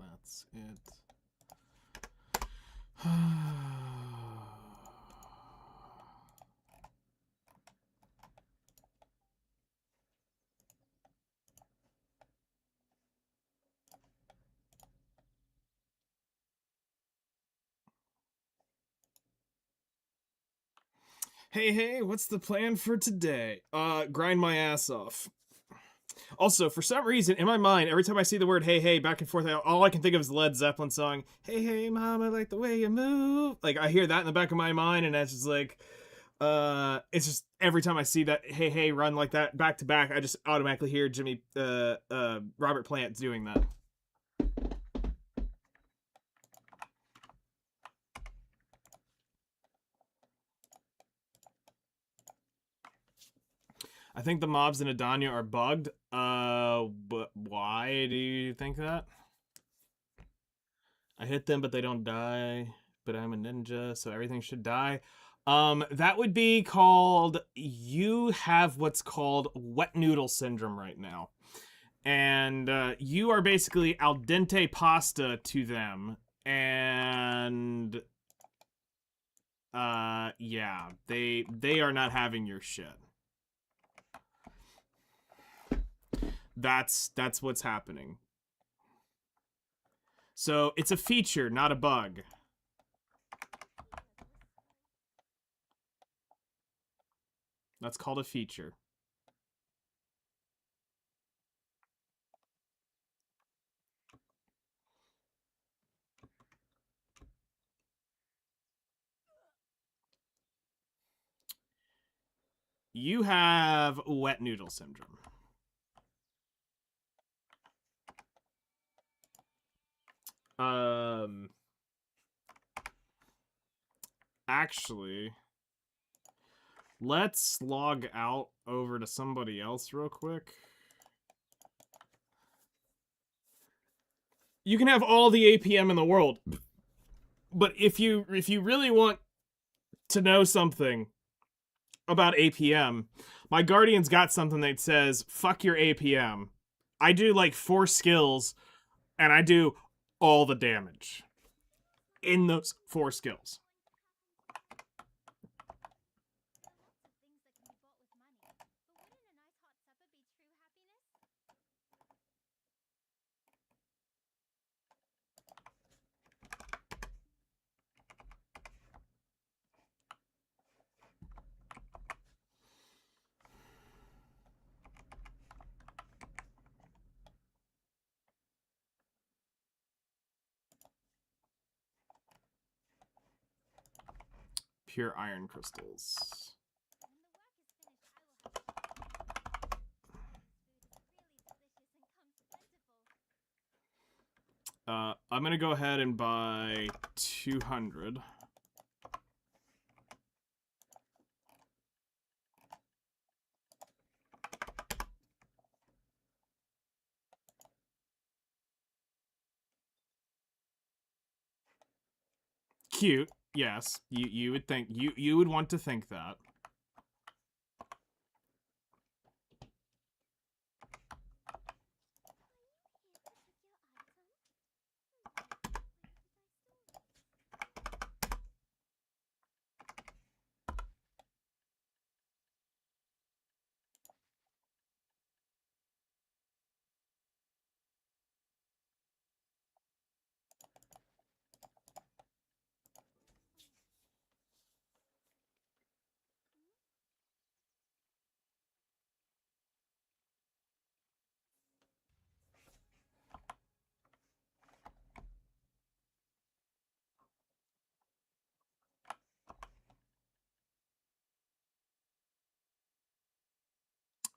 That's it. Hey, what's the plan for today? Grind my ass off. Also, for some reason, in my mind, every time I see the word hey, back and forth, all I can think of is the Led Zeppelin song, Hey, mom, I like the way you move. Like, I hear that in the back of my mind, and that's just like, it's just every time I see that hey run like that back to back, I just automatically hear Robert Plant doing that. I think the mobs in Edana are bugged. But why do you think that? I hit them, but they don't die. But I'm a ninja, so everything should die. That would be called. You have what's called wet noodle syndrome right now, and you are basically al dente pasta to them, and yeah, they are not having your shit. That's what's happening. So it's a feature, not a bug. That's called a feature. You have wet noodle syndrome. Actually, let's log out over to somebody else real quick. You can have all the APM in the world, but if you really want to know something about APM, my Guardian's got something that says fuck your APM. I do like 4 skills, and I do all the damage in those 4 skills. Pure iron crystals. I'm gonna go ahead and buy 200. Cute, yes. You would think you would want to think that.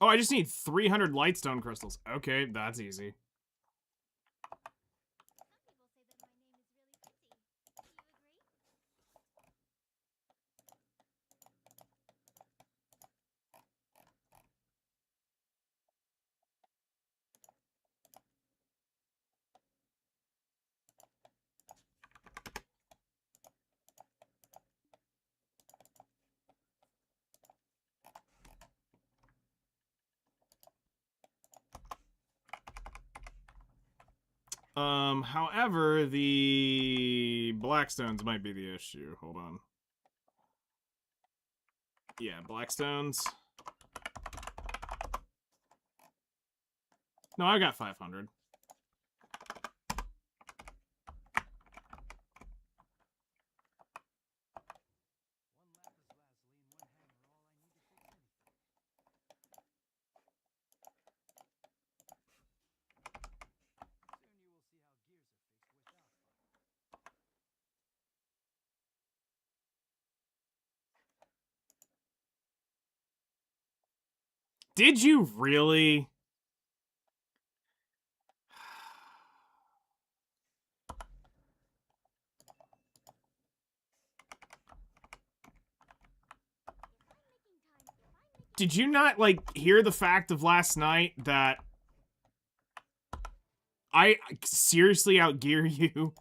Oh, I just need 300 lightstone crystals. Okay, that's easy. However, the Blackstones might be the issue. Hold on. Yeah, Blackstones. No, I got 500. Did you really? Did you not, like, hear the fact of last night that I seriously outgear you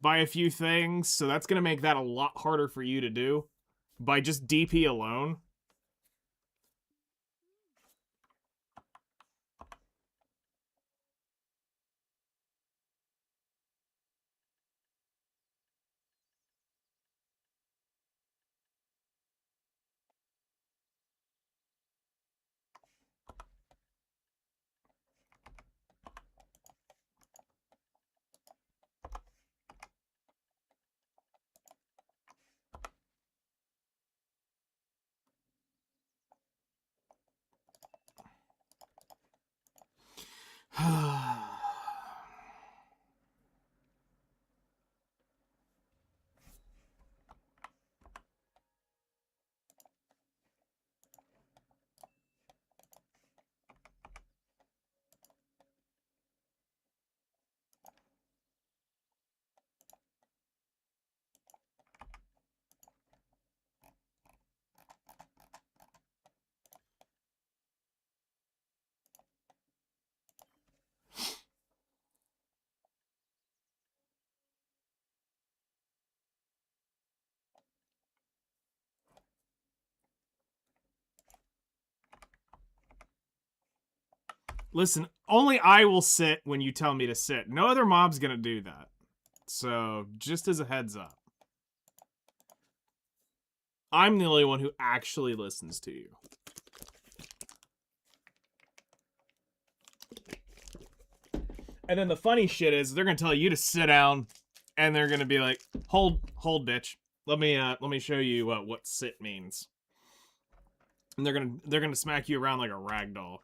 by a few things, so that's gonna make that a lot harder for you to do by just DP alone? Listen, only I will sit when you tell me to sit. No other mob's gonna do that. So, just as a heads up. I'm the only one who actually listens to you. And then the funny shit is they're gonna tell you to sit down, and they're gonna be like, "Hold, bitch. Let me show you what sit means." And they're gonna smack you around like a rag doll.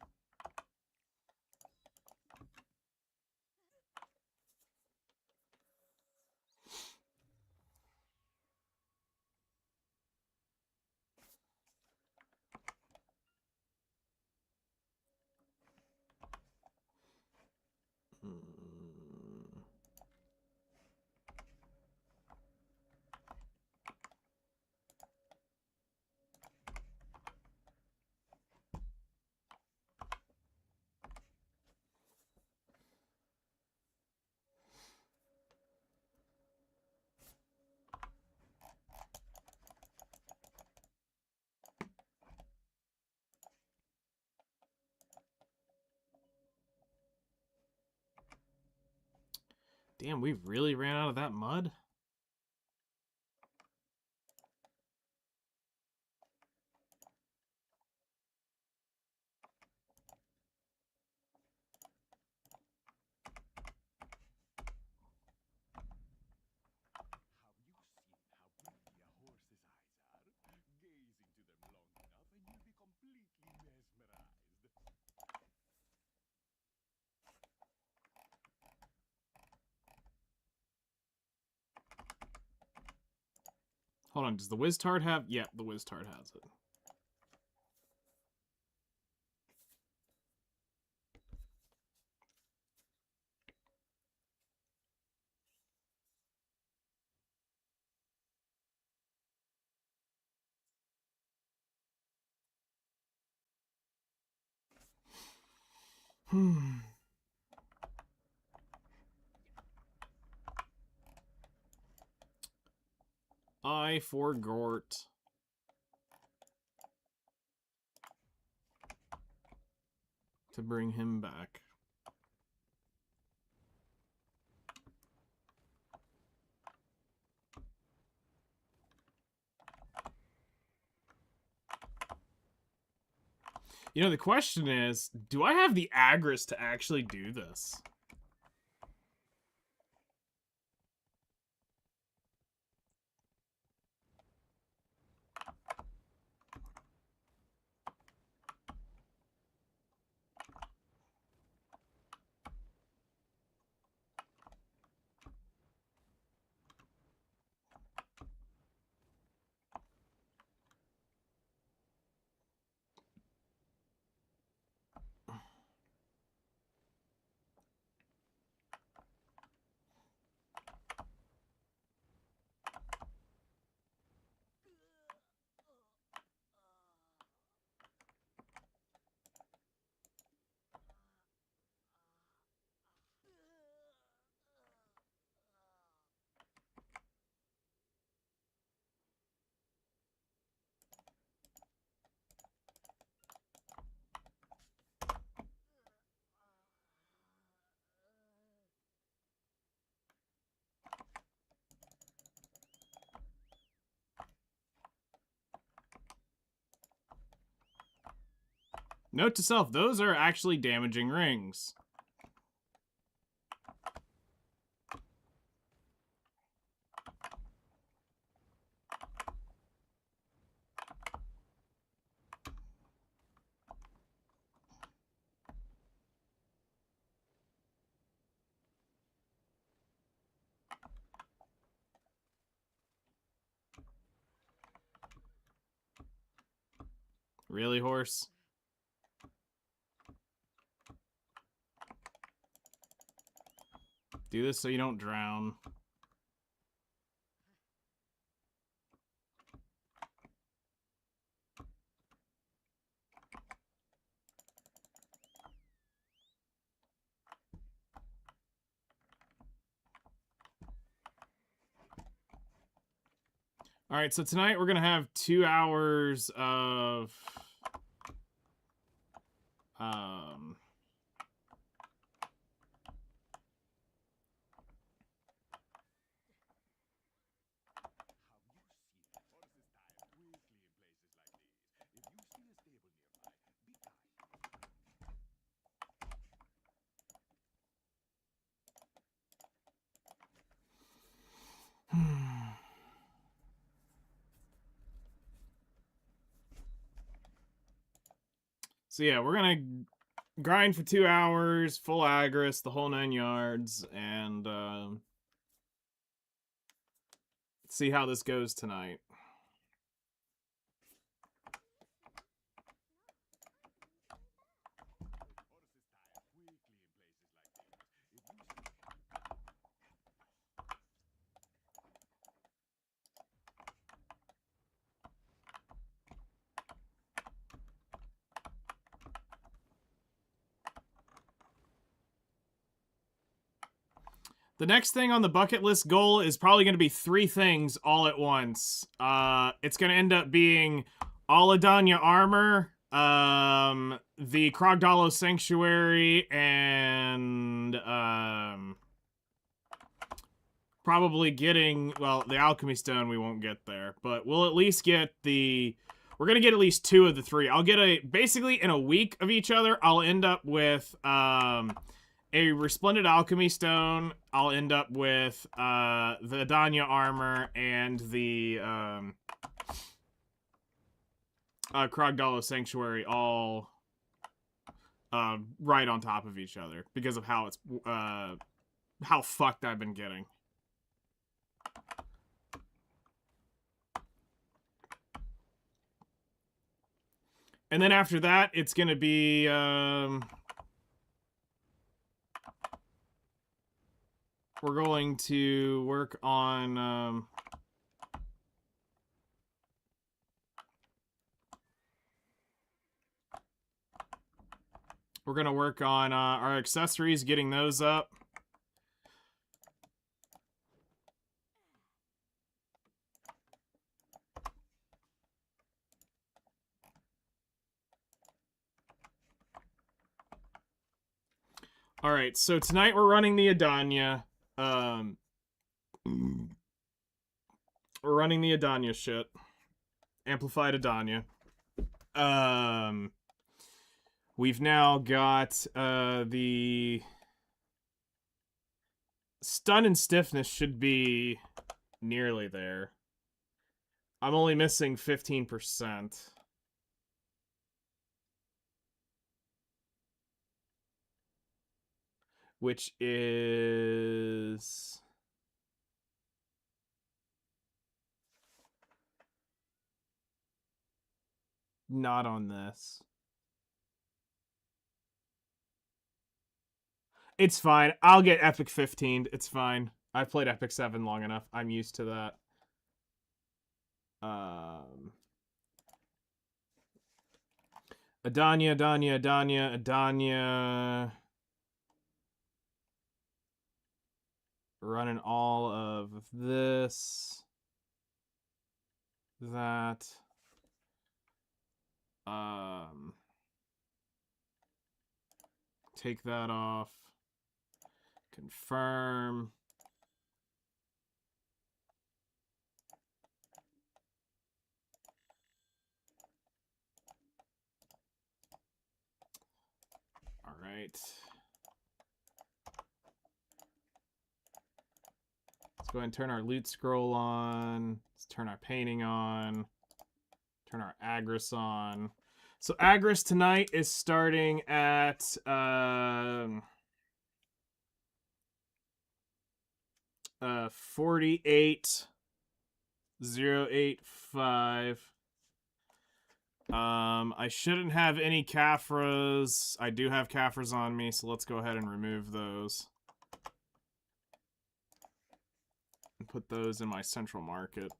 Damn, we really ran out of that mud? Hold on, does the Wiztard have... Yeah, the Wiztard has it. I forgot to bring him back. You know, the question is, do I have the aggres to actually do this? Note to self, those are actually damaging rings. Really, horse? Do this so you don't drown. All right, so tonight we're gonna have 2 hours of So yeah, we're gonna grind for 2 hours, full agris, the whole 9 yards, and see how this goes tonight. The next thing on the bucket list goal is probably going to be 3 things all at once. It's going to end up being all Edana armor, the Krogdalo Sanctuary, and probably getting, well, the Alchemy Stone we won't get there, but we'll at least get the... We're going to get at least 2 of the 3. I'll get basically in a week of each other, I'll end up with a Resplendent Alchemy Stone. I'll end up with the Edana armor and the Krogdalo Sanctuary all right on top of each other because of how it's how fucked I've been getting. And then after that, it's gonna be we're going to work on we're gonna work on our accessories, getting those up. All right, so tonight we're running the Edana. We're running the Edana shit. Amplified Edana. We've now got the stun and stiffness should be nearly there. I'm only missing 15%. Which is... not on this. It's fine. I'll get Epic 15. It's fine. I've played Epic 7 long enough. I'm used to that. Edana. Running all of this. That. Take that off. Confirm. All right. Let's go ahead and turn our loot scroll on. Let's turn our painting on. Turn our Agris on. So Agris tonight is starting at 48,085. I shouldn't have any Caphras. I do have Caphras on me, so let's go ahead and remove those. And put those in my central market.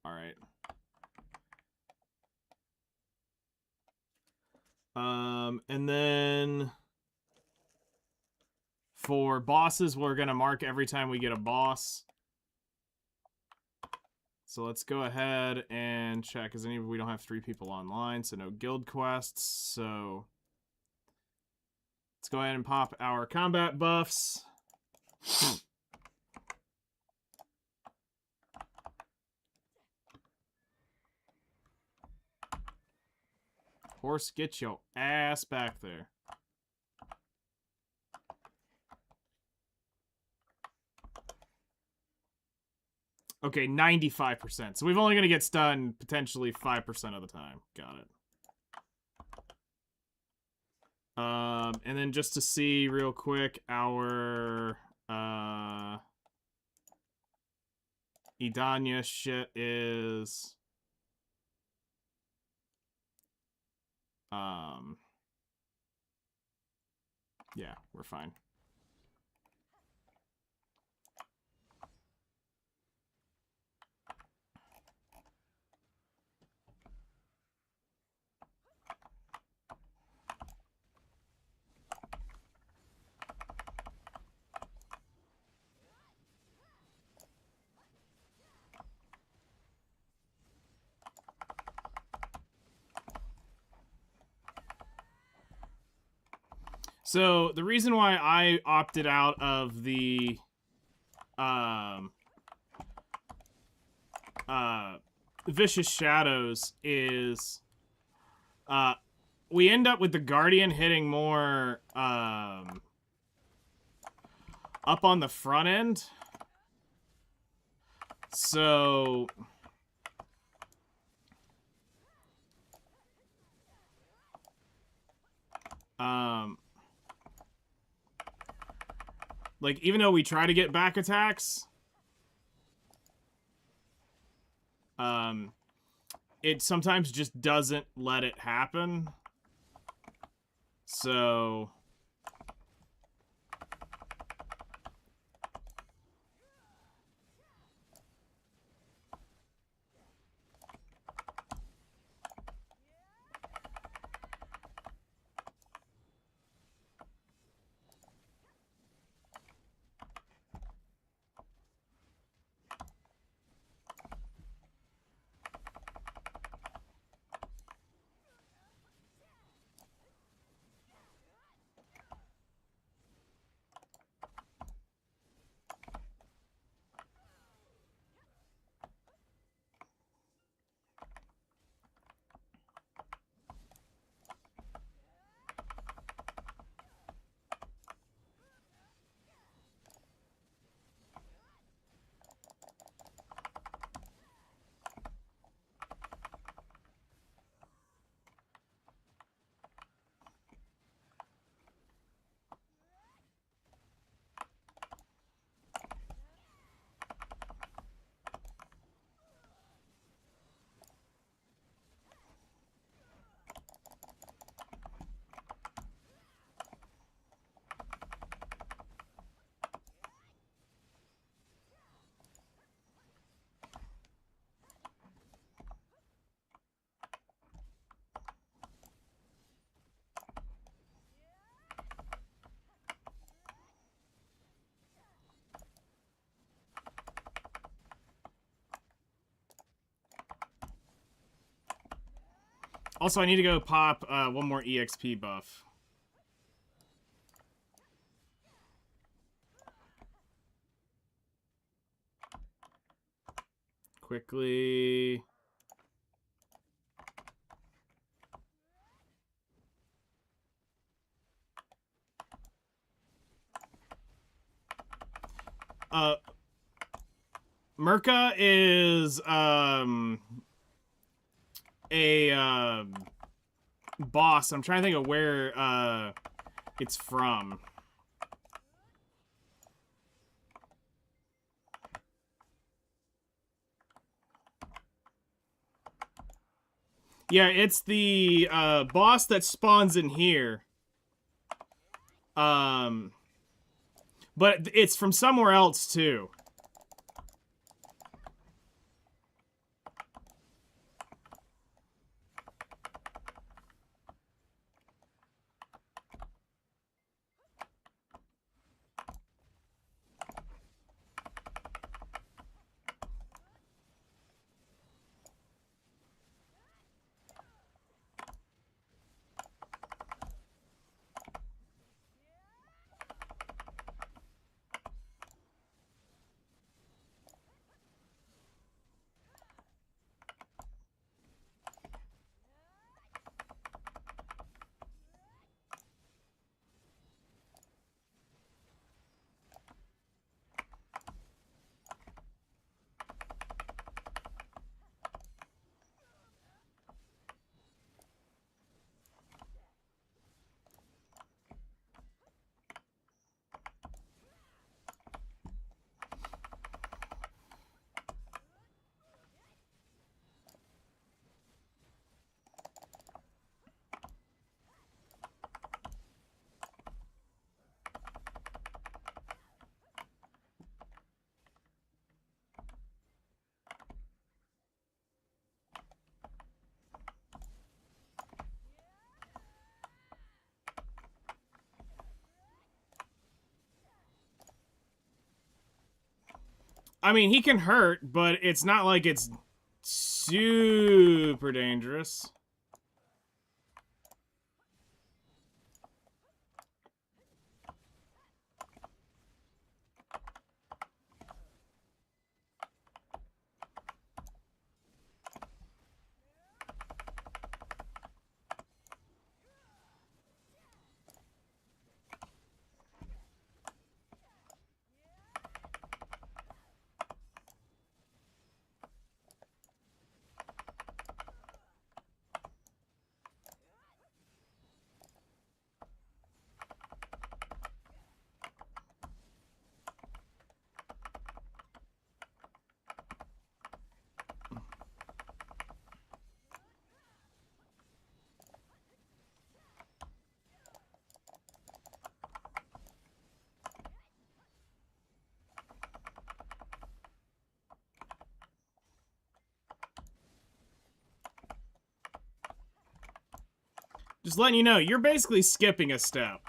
Alright. And then for bosses, we're going to mark every time we get a boss. So let's go ahead and check, because we don't have 3 people online, so no guild quests. So let's go ahead and pop our combat buffs. Horse, get your ass back there. Okay, 95%. So we've only going to get stunned potentially 5% of the time. Got it. And then just to see real quick, our Edana shit is yeah, we're fine. So the reason why I opted out of the Vicious Shadows is we end up with the Guardian hitting more up on the front end. So like, even though we try to get back attacks, it sometimes just doesn't let it happen. So Also, I need to go pop one more EXP buff. Quickly. Merca is a boss. I'm trying to think of where it's from. Yeah, it's the boss that spawns in here. But it's from somewhere else too. I mean, he can hurt, but it's not like it's super dangerous. Just letting you know, you're basically skipping a step.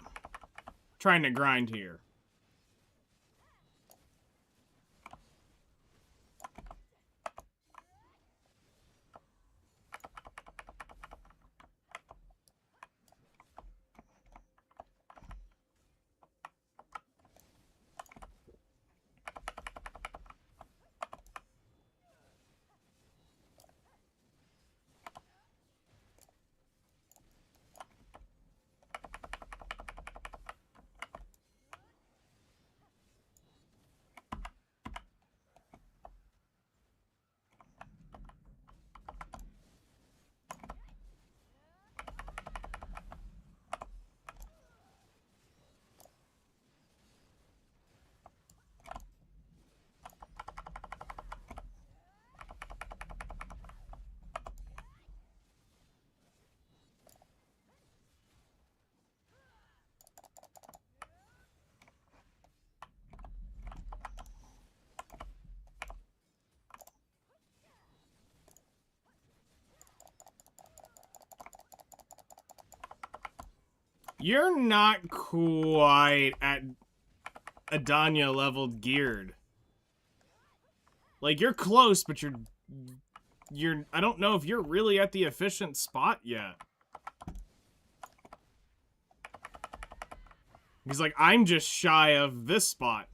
Trying to grind here. You're not quite at Edana leveled geared. Like, you're close, but you're I don't know if you're really at the efficient spot yet. He's like, I'm just shy of this spot.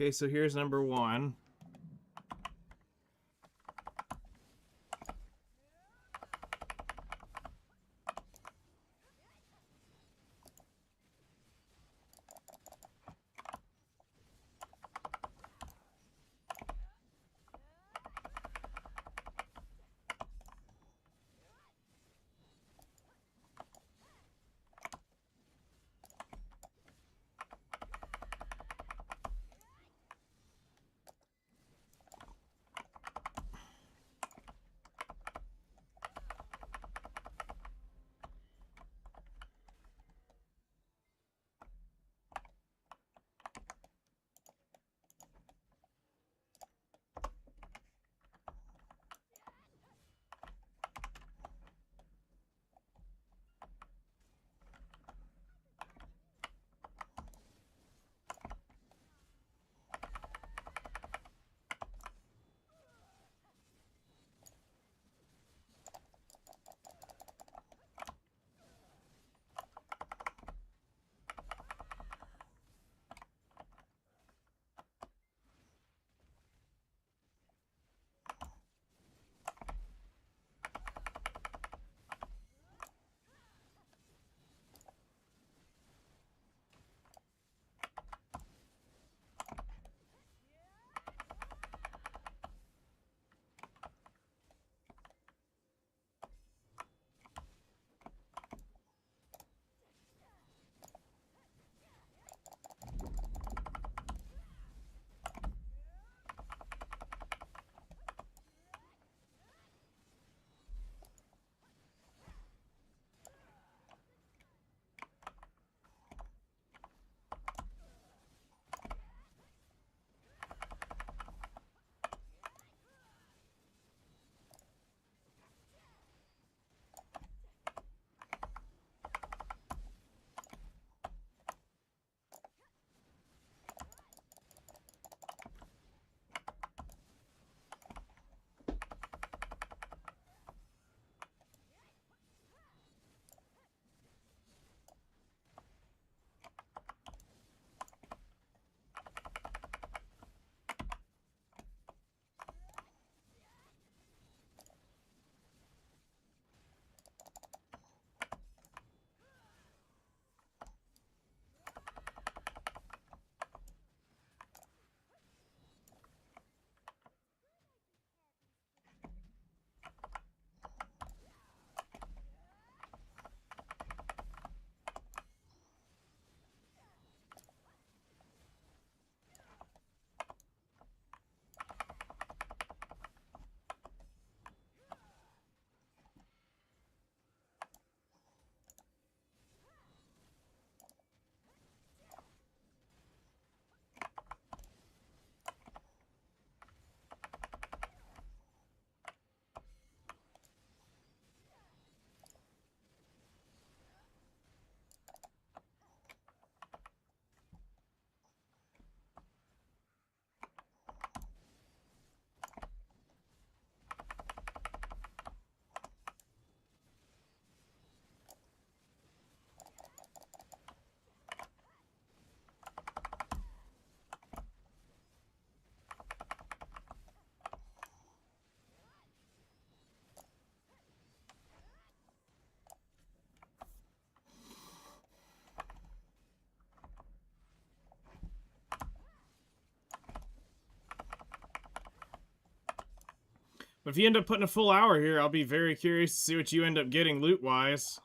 Okay, so here's number 1. But if you end up putting a full hour here, I'll be very curious to see what you end up getting loot-wise.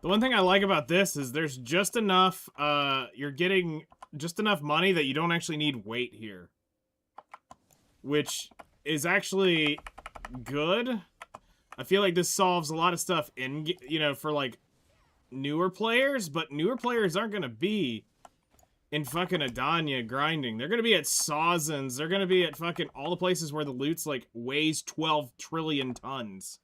The one thing I like about this is there's just enough, you're getting just enough money that you don't actually need weight here. Which is actually good. I feel like this solves a lot of stuff in, you know, for like newer players, but newer players aren't gonna be in fucking Edana grinding. They're gonna be at Sawzins. They're gonna be at fucking all the places where the loot's like weighs 12 trillion tons.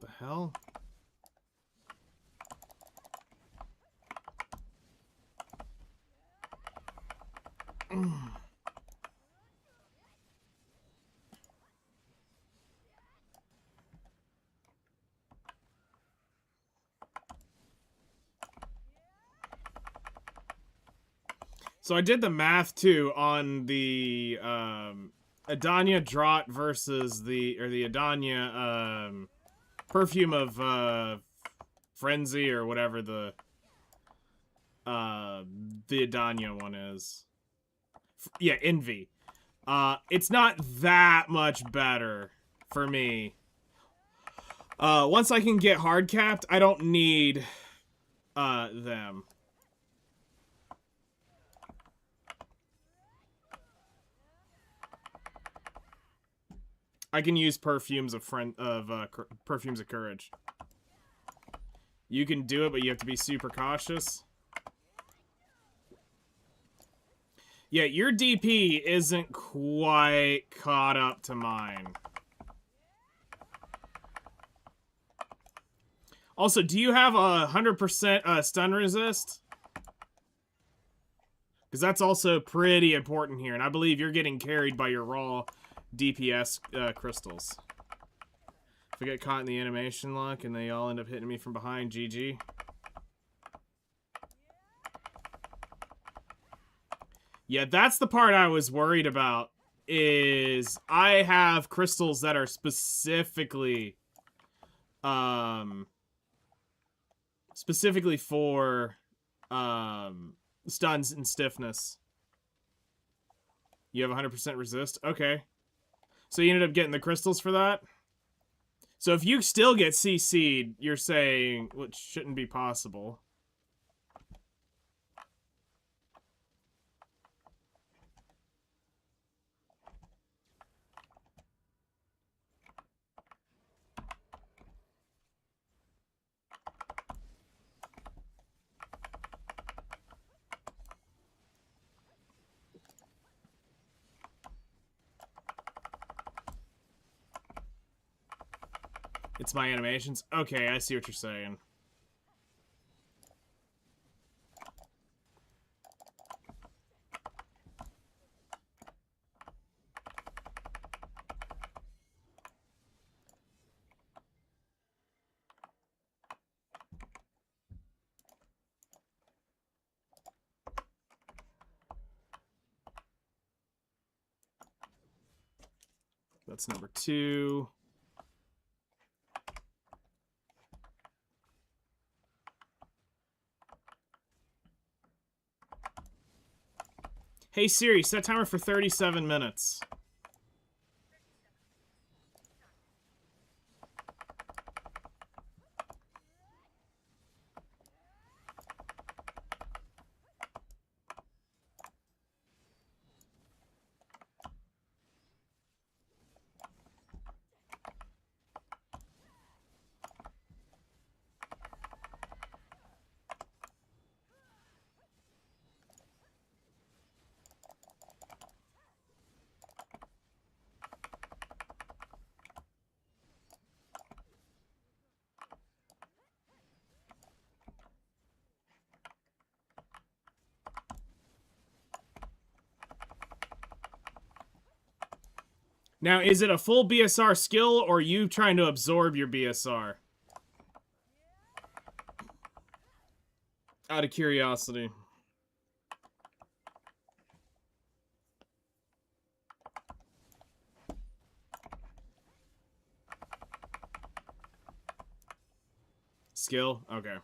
The hell? So I did the math too on the Edana Drought versus the Edana Perfume of Frenzy or whatever the Edana one is. Yeah, Envy. It's not that much better for me. Once I can get hard capped, I don't need them. I can use perfumes of perfumes of courage. You can do it, but you have to be super cautious. Yeah, your DP isn't quite caught up to mine. Also, do you have 100% stun resist? Because that's also pretty important here, and I believe you're getting carried by your raw DPS crystals. If I get caught in the animation lock and they all end up hitting me from behind, GG. Yeah, that's the part I was worried about, is I have crystals that are specifically for stuns and stiffness. You have 100% resist? Okay. So you ended up getting the crystals for that? So if you still get CC'd, you're saying, well, it shouldn't be possible. It's my animations? Okay, I see what you're saying. That's number 2. Hey Siri, set timer for 37 minutes. Now, is it a full BSR skill, or are you trying to absorb your BSR? Out of curiosity. Skill? Okay.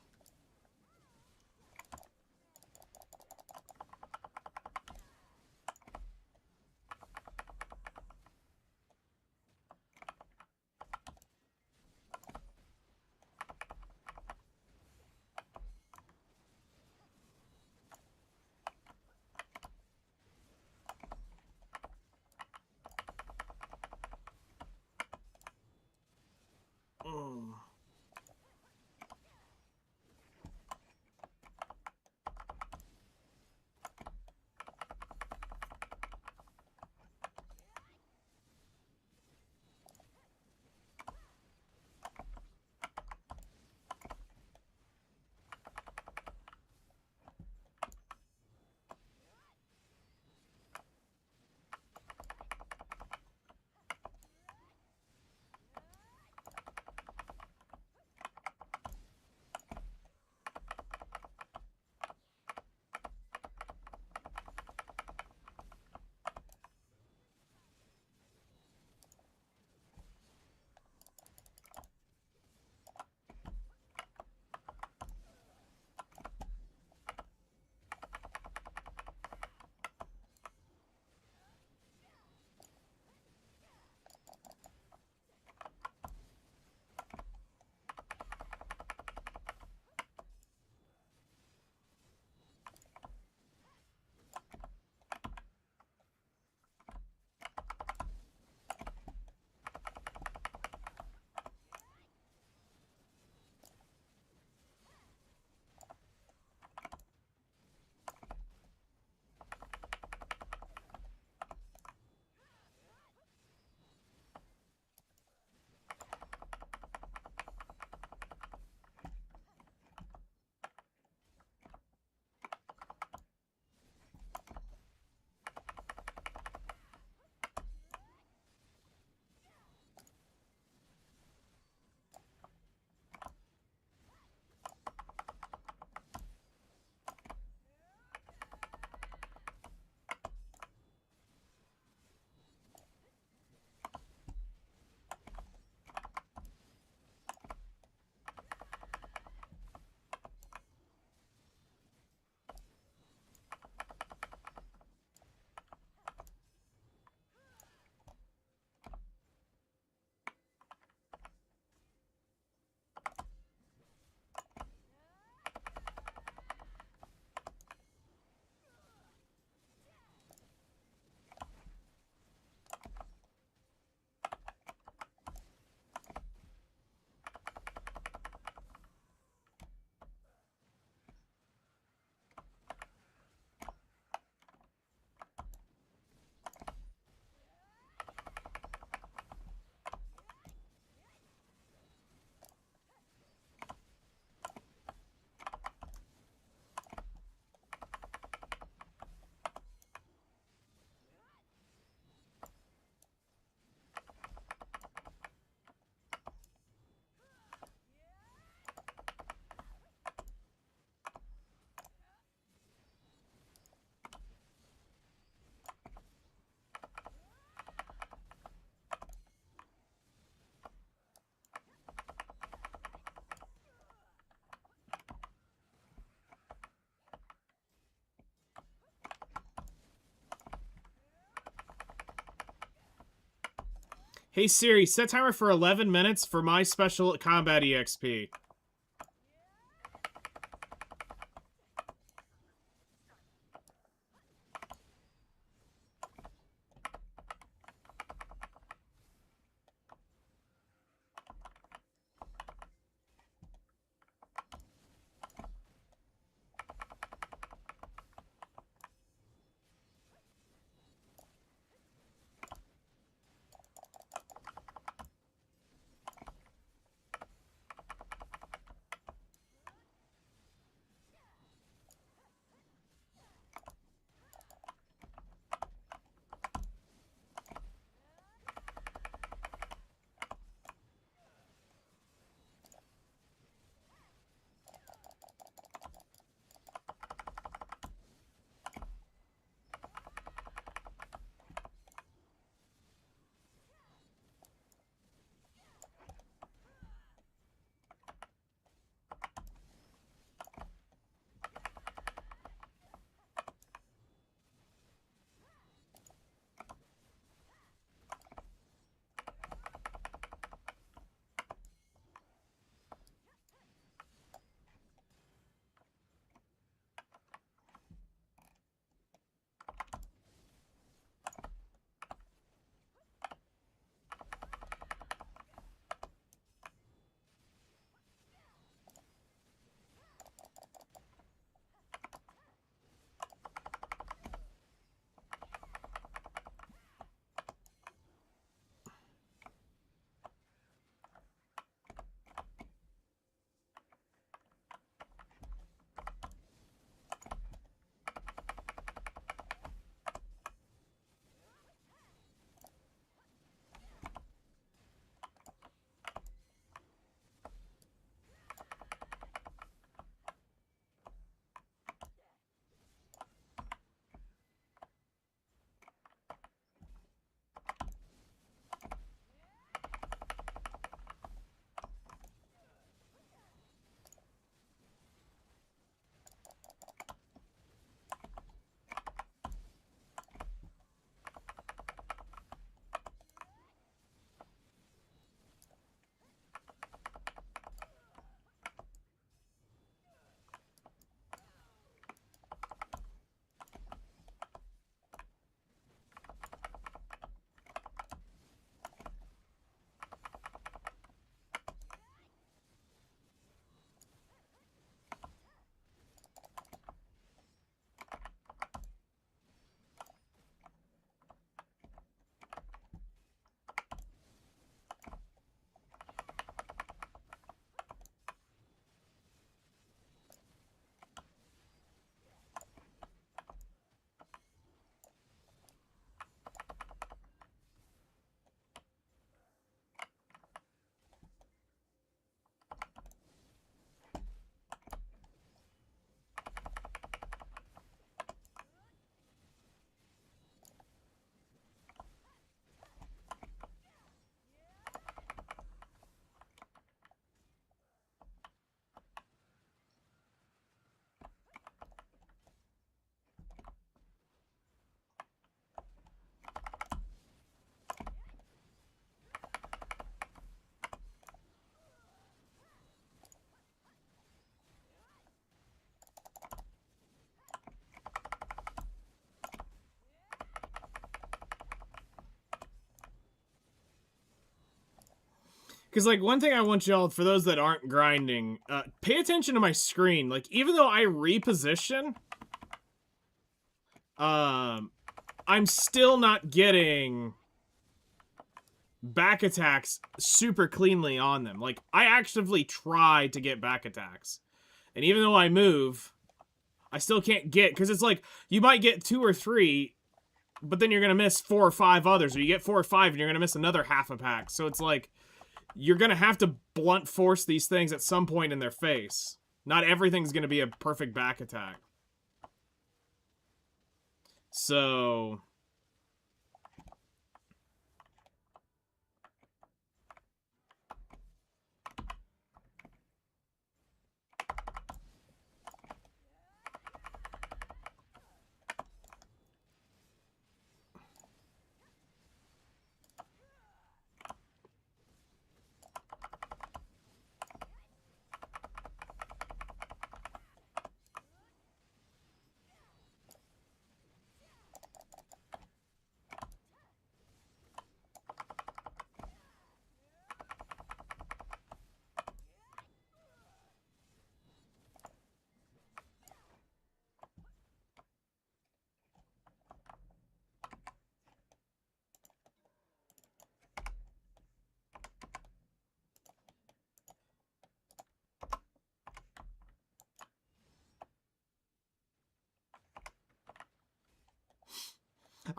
Hey Siri, set timer for 11 minutes for my special combat EXP. Because, like, one thing I want y'all, for those that aren't grinding, pay attention to my screen. Like, even though I reposition, I'm still not getting back attacks super cleanly on them. Like, I actively try to get back attacks. And even though I move, I still can't get, because it's like, you might get 2 or 3, but then you're going to miss 4 or 5 others, or you get 4 or 5 and you're going to miss another half a pack. So it's like, you're going to have to blunt force these things at some point in their face. Not everything's going to be a perfect back attack. So...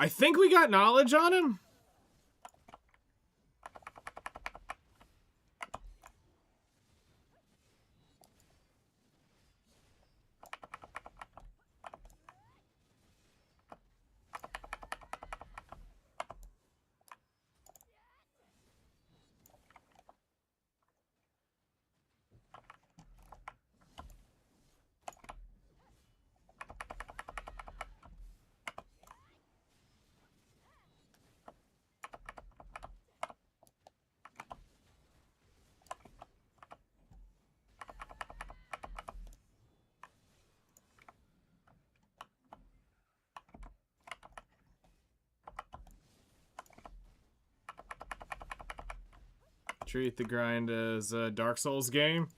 I think we got knowledge on him. Treat the grind as a Dark Souls game.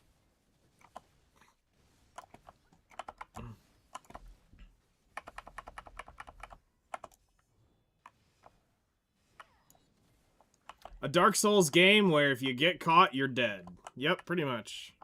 A Dark Souls game where if you get caught, you're dead. Yep, pretty much.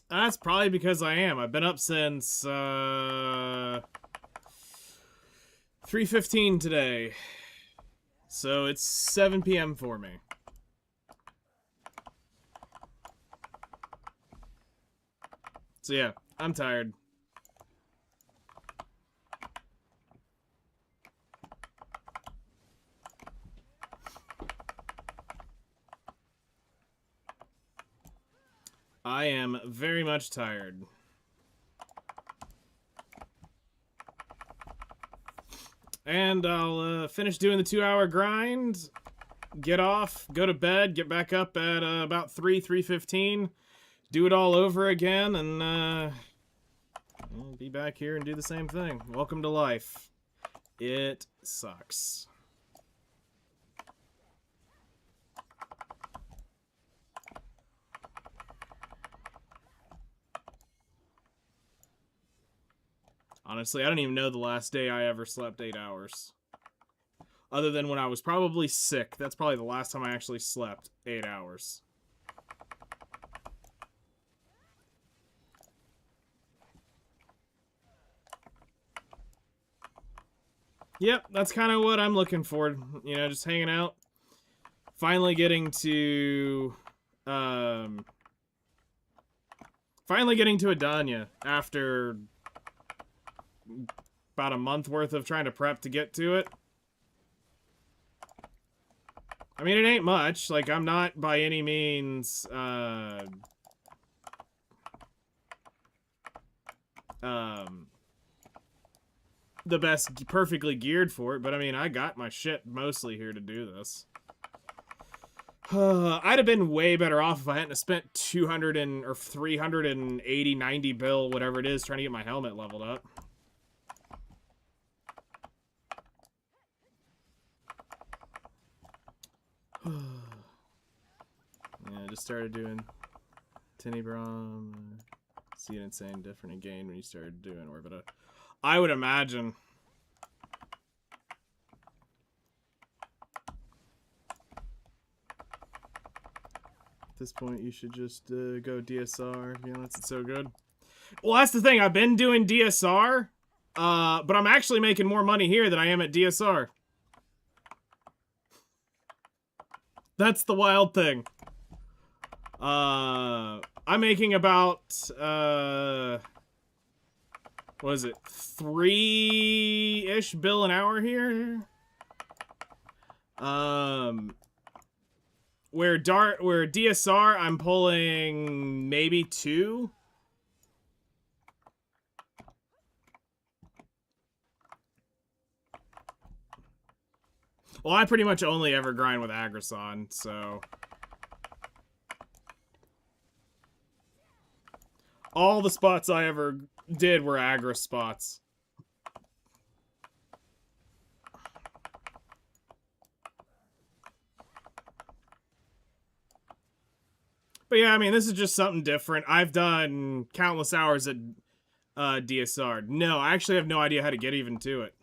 That's probably because I am. I've been up since 3:15 today. So it's 7 p.m. for me. So yeah, I'm tired. I am very much tired. And I'll finish doing the 2-hour grind, get off, go to bed, get back up at about 3:15, do it all over again, and be back here and do the same thing. Welcome to life. It sucks. Honestly, I don't even know the last day I ever slept 8 hours. Other than when I was probably sick. That's probably the last time I actually slept 8 hours. Yep, that's kind of what I'm looking for. You know, just hanging out. Finally getting to... finally getting to Edana after about a month worth of trying to prep to get to it. I mean, it ain't much. Like, I'm not by any means, the best perfectly geared for it, but I mean, I got my shit mostly here to do this. I'd have been way better off if I hadn't spent 200 or 380, 90 bill, whatever it is, trying to get my helmet leveled up. Yeah, I just started doing Tinny see an insane different again when you started doing Orbita. I would imagine. At this point, you should just go DSR, you know, it's so good. Well, that's the thing. I've been doing DSR, but I'm actually making more money here than I am at DSR. That's the wild thing. I'm making about, what is it, 3-ish bill an hour here? Where DSR, I'm pulling maybe 2. Well, I pretty much only ever grind with Agrison, so... all the spots I ever did were Agra spots. But yeah, I mean, this is just something different. I've done countless hours at DSR. No, I actually have no idea how to get even to it.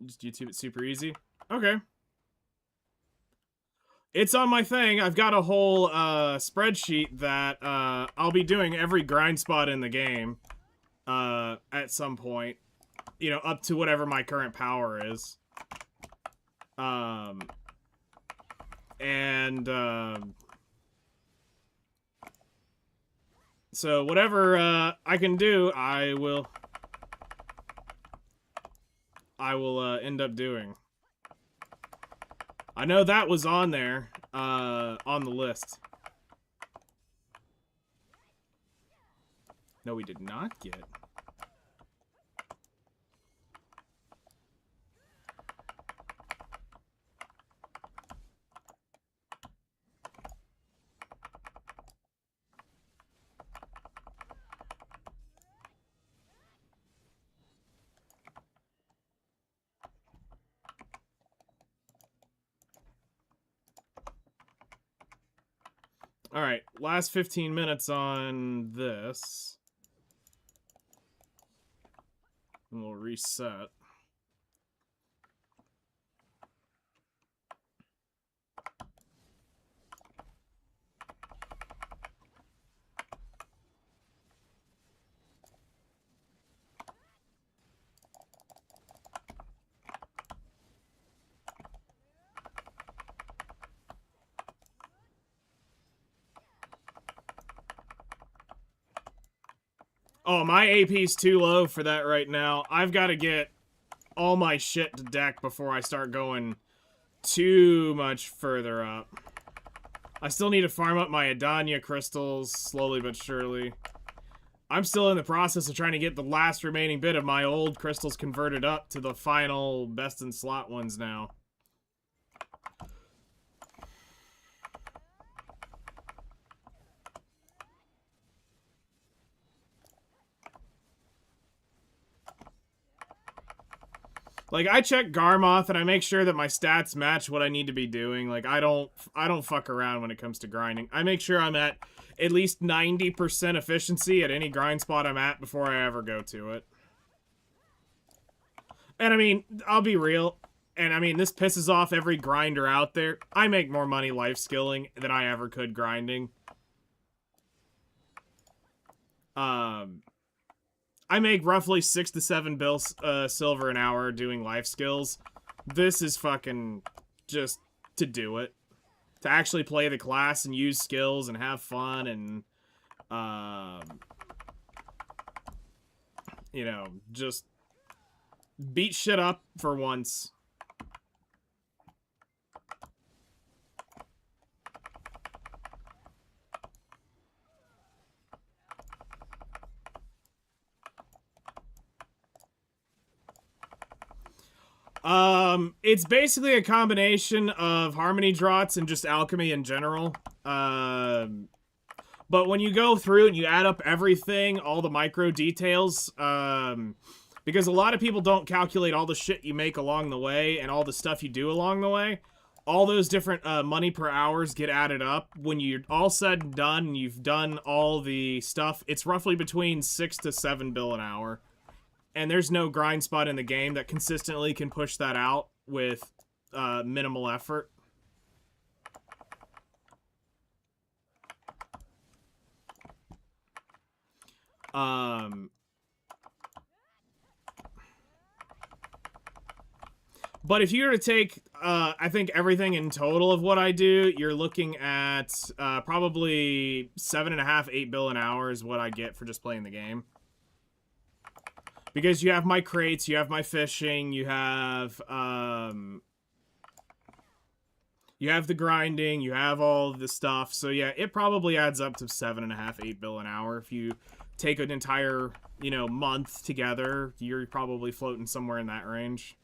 Just YouTube it super easy. Okay. It's on my thing. I've got a whole spreadsheet that I'll be doing every grind spot in the game at some point. You know, up to whatever my current power is. So whatever I can do, I will end up doing. I know that was on there, on the list. No, we did not get. Alright, last 15 minutes on this. And we'll reset. Oh, my AP's too low for that right now. I've got to get all my shit to deck before I start going too much further up. I still need to farm up my Edana crystals slowly but surely. I'm still in the process of trying to get the last remaining bit of my old crystals converted up to the final best in slot ones now. Like, I check Garmoth and I make sure that my stats match what I need to be doing. Like, I don't fuck around when it comes to grinding. I make sure I'm at least 90% efficiency at any grind spot I'm at before I ever go to it. And I mean, I'll be real. And I mean, this pisses off every grinder out there. I make more money life skilling than I ever could grinding. I make roughly 6 to 7 silver an hour doing life skills. This is fucking just to do it. To actually play the class and use skills and have fun and, you know, just beat shit up for once. It's basically a combination of Harmony Draughts and just alchemy in general. But when you go through and you add up everything, all the micro details, because a lot of people don't calculate all the shit you make along the way and all the stuff you do along the way, all those different money per hours get added up. When you're all said and done, and you've done all the stuff, it's roughly between 6 to 7 bill an hour. And there's no grind spot in the game that consistently can push that out with minimal effort. But if you were to take, I think everything in total of what I do, you're looking at probably 7.5, 8 bill an hour is what I get for just playing the game. Because you have my crates, you have my fishing, you have the grinding, you have all the stuff. So yeah, it probably adds up to 7.5, 8 bill an hour. If you take an entire, you know, month together, you're probably floating somewhere in that range.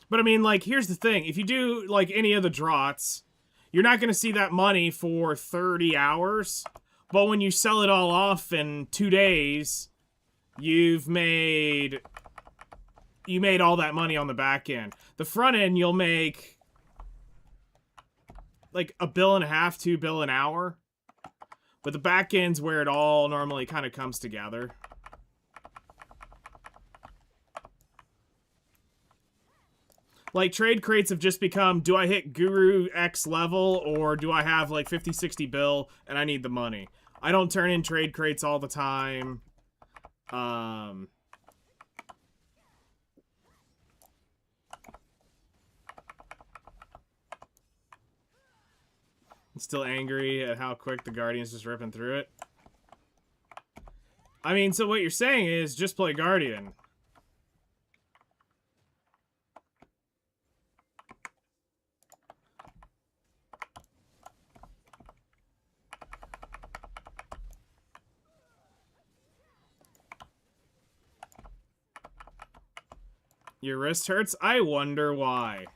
But I mean, like, here's the thing. If you do, like, any of the draughts, you're not going to see that money for 30 hours. But when you sell it all off in 2 days, you made all that money on the back end. The front end, you'll make, like, 1.5 bill, 2 bill an hour. But the back end's where it all normally kind of comes together. Like, trade crates have just become, do I hit Guru X level, or do I have, like, 50, 60 bill, and I need the money? I don't turn in trade crates all the time. I'm still angry at how quick the Guardian's just ripping through it. I mean, so what you're saying is, just play Guardian. Your wrist hurts? I wonder why.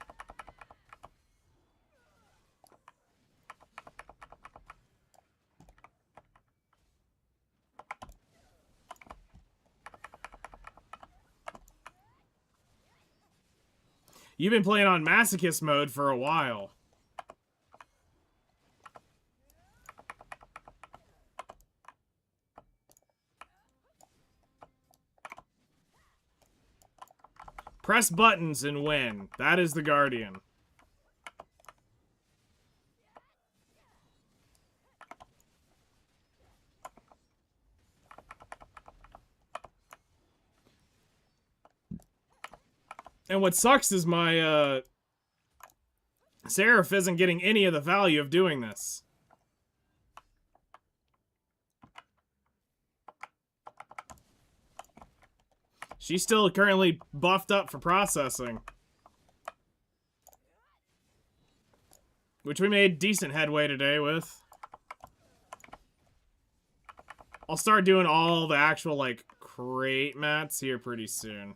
You've been playing on masochist mode for a while. Press buttons and win. That is the Guardian. And what sucks is my, Seraph isn't getting any of the value of doing this. She's still currently buffed up for processing. Which we made decent headway today with. I'll start doing all the actual, like, crate mats here pretty soon.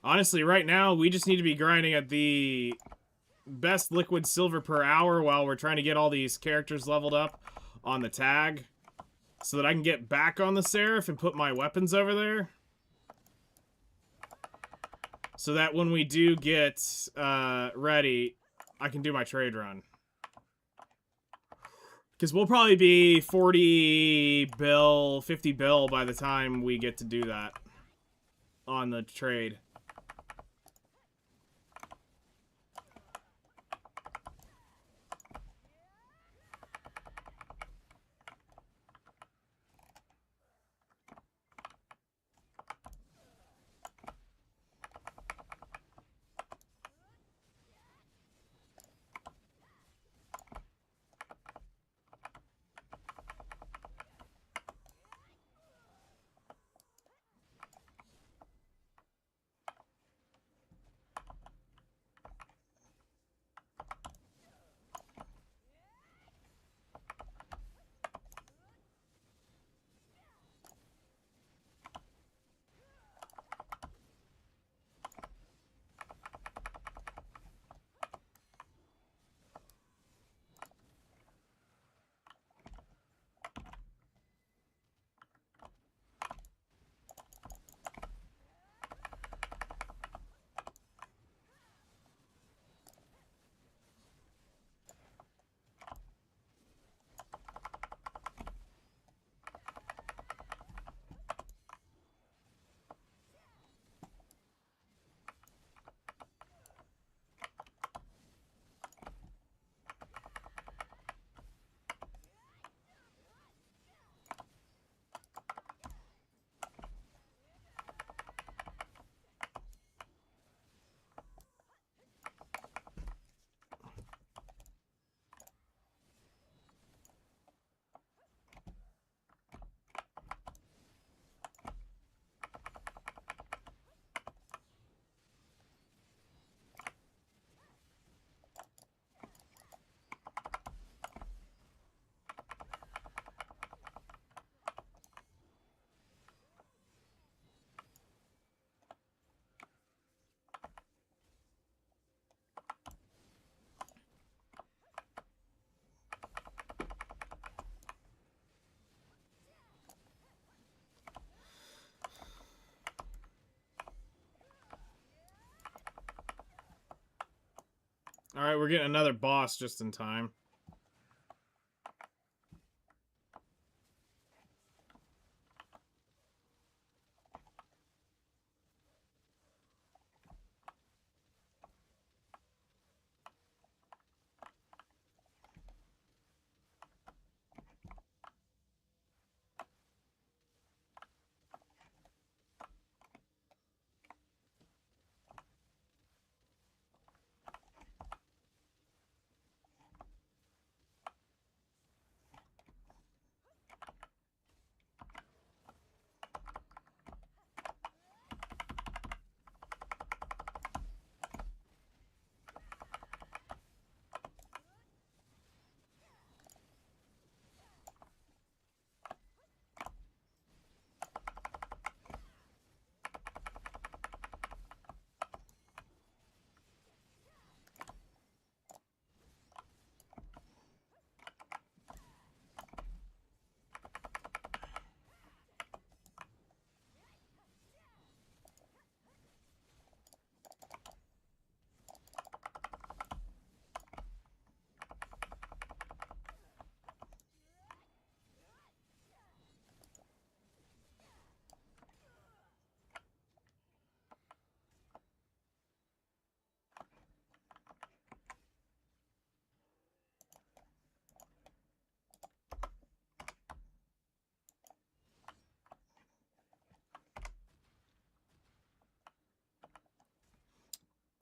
Honestly, right now, we just need to be grinding at the best liquid silver per hour while we're trying to get all these characters leveled up on the tag. So that I can get back on the Seraph and put my weapons over there. So that when we do get ready, I can do my trade run. Because we'll probably be 40 bill, 50 bill by the time we get to do that on the trade. Alright, we're getting another boss just in time.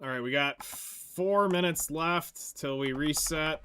All right, we got 4 minutes left till we reset.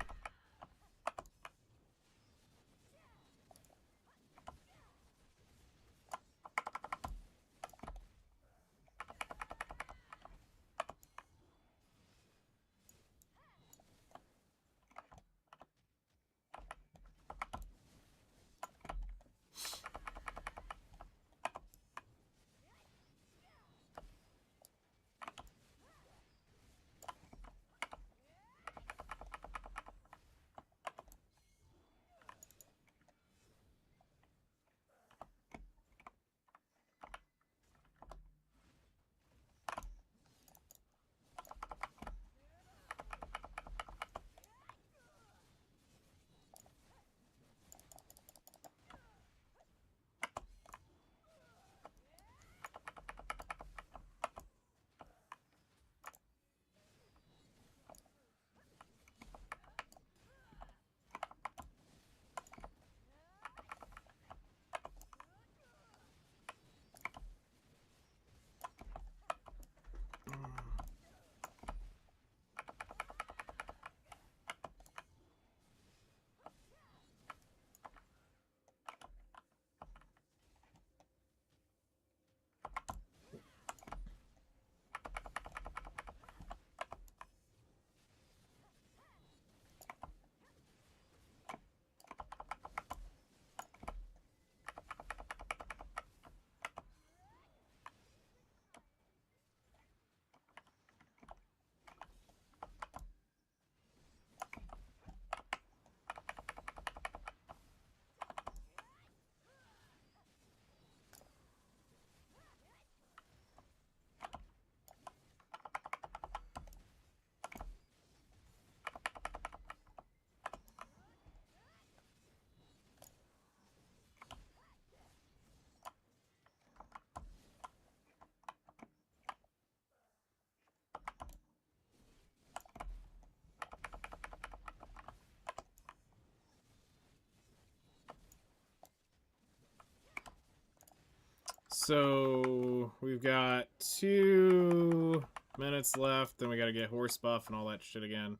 So we've got 2 minutes left, then we gotta get horse buff and all that shit again.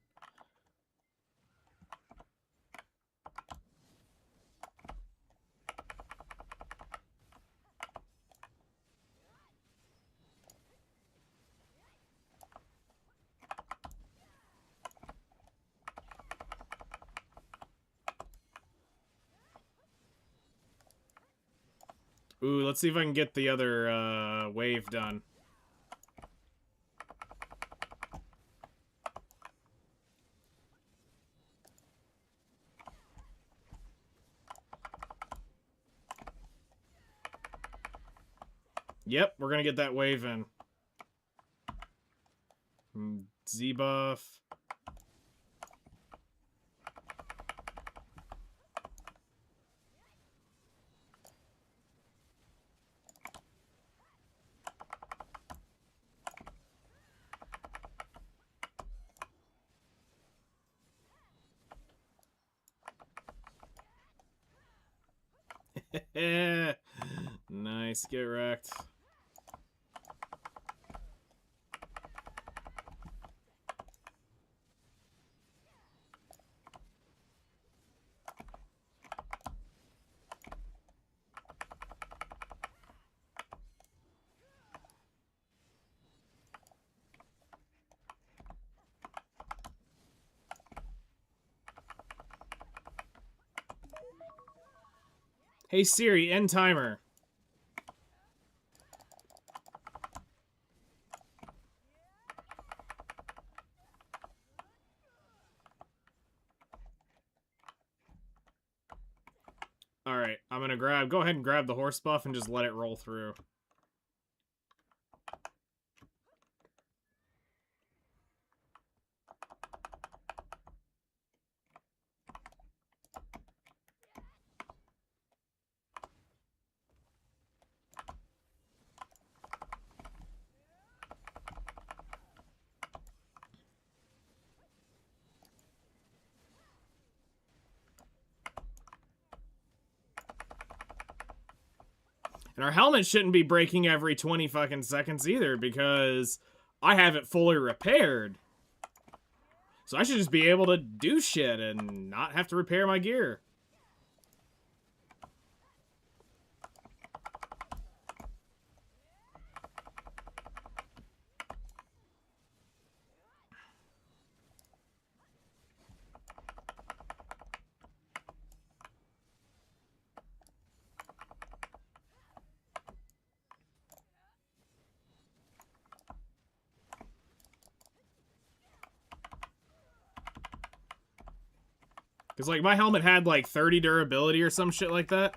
Ooh, let's see if I can get the other wave done. Yep, we're gonna get that wave in. Z buff. Nice, get wrecked. Hey Siri, end timer. Alright, I'm gonna go ahead and grab the horse buff and just let it roll through. And our helmet shouldn't be breaking every 20 fucking seconds either, because I have it fully repaired. So I should just be able to do shit and not have to repair my gear. Because, like, my helmet had, like, 30 durability or some shit like that.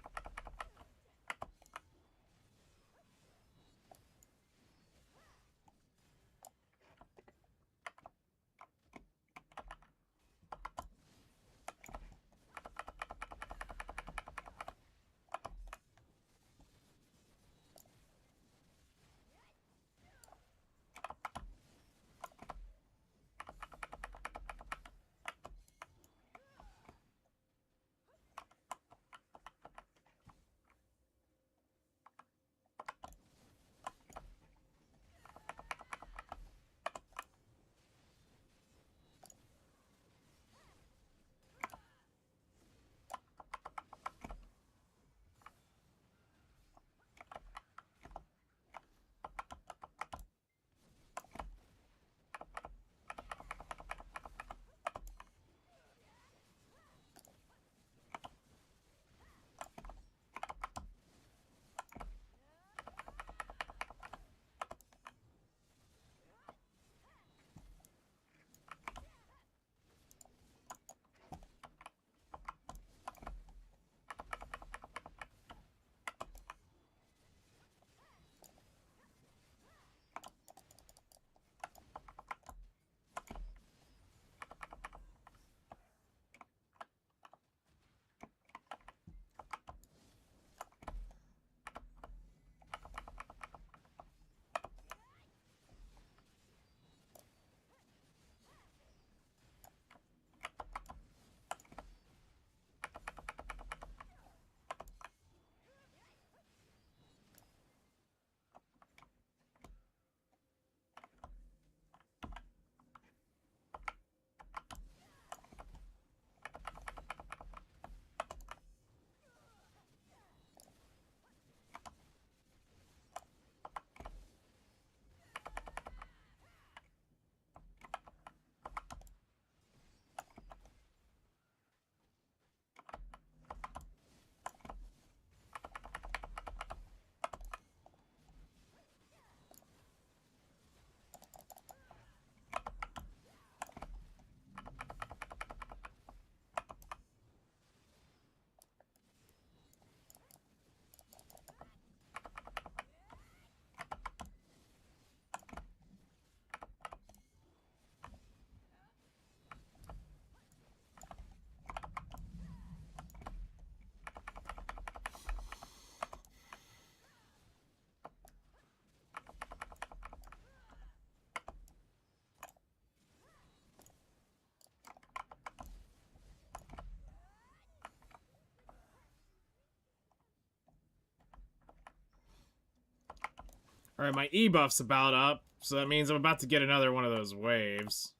Alright, my E-buff's about up, so that means I'm about to get another one of those waves.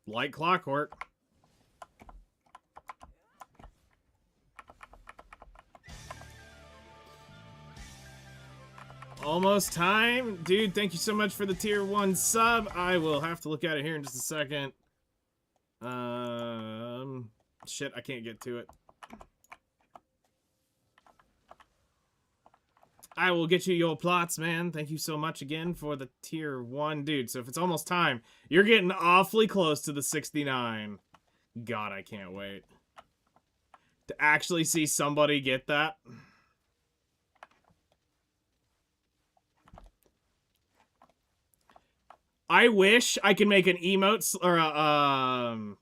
Like clockwork. Almost time. Dude, thank you so much for the tier 1 sub. I will have to look at it here in just a second. Shit, I can't get to it. I will get you your plots, man. Thank you so much again for the tier 1. Dude, so if it's almost time, you're getting awfully close to the 69. God, I can't wait to actually see somebody get that. I wish I could make an emote, or I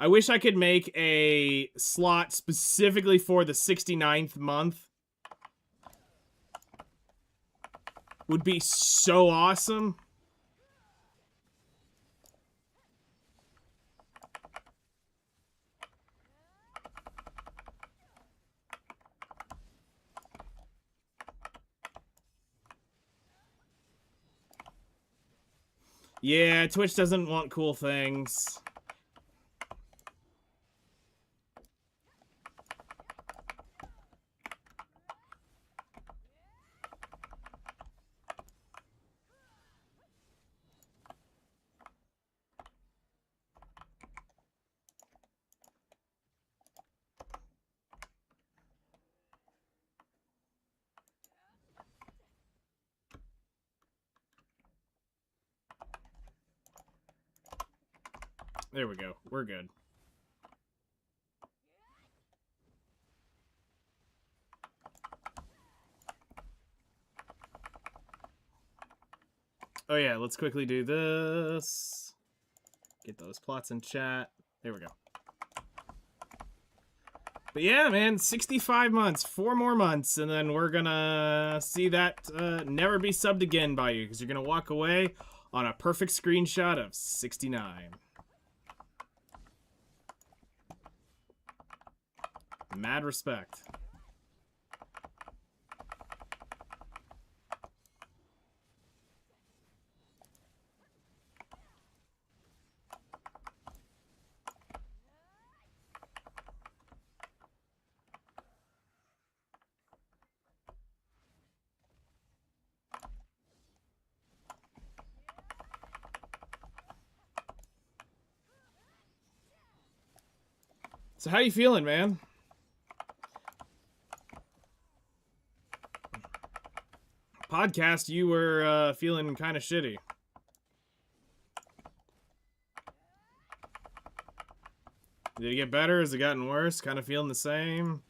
wish I could make a slot specifically for the 69th month. Would be so awesome. Yeah, Twitch doesn't want cool things. There we go. We're good. Oh yeah, let's quickly do this. Get those plots in chat. There we go. But yeah, man, 65 months, 4 more months, and then we're gonna see that never be subbed again by you, because you're gonna walk away on a perfect screenshot of 69. Mad respect. So how you feeling, man? Podcast, you were feeling kind of shitty. Did it get better? Has it gotten worse? Kind of feeling the same?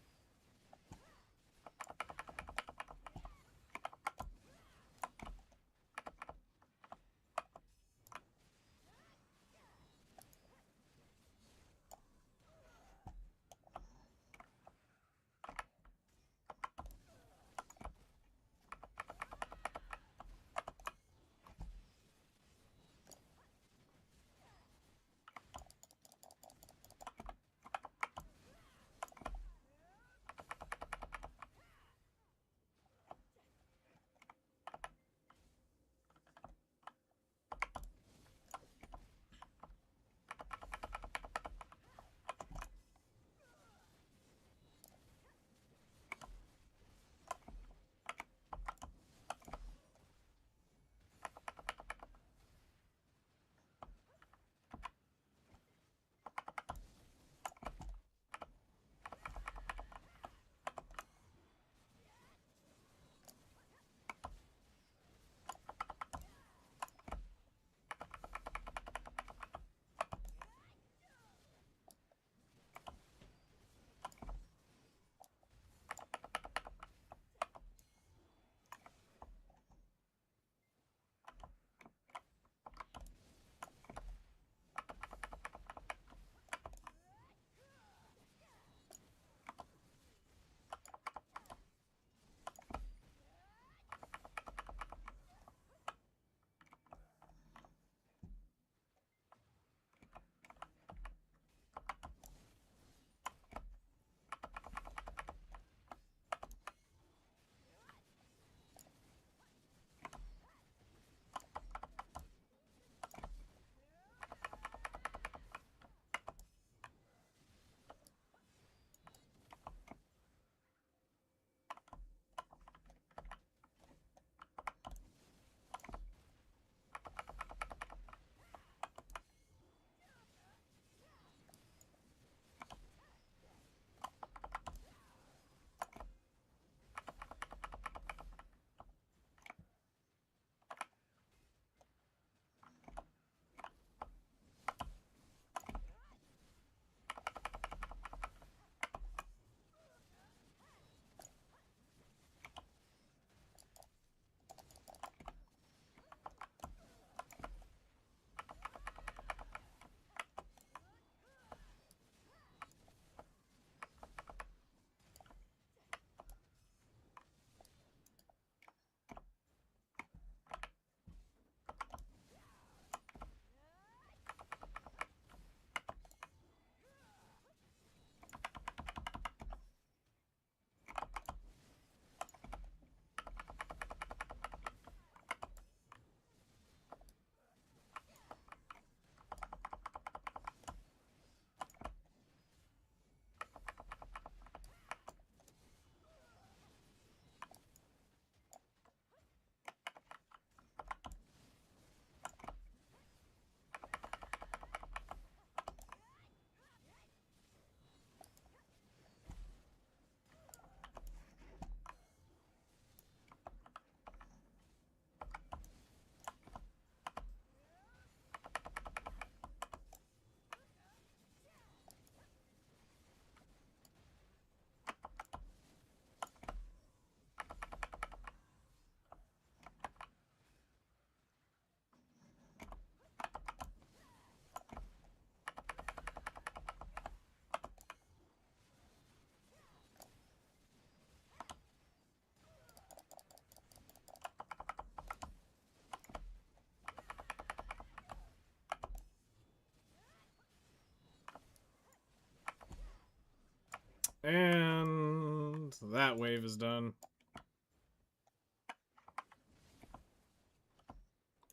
And that wave is done.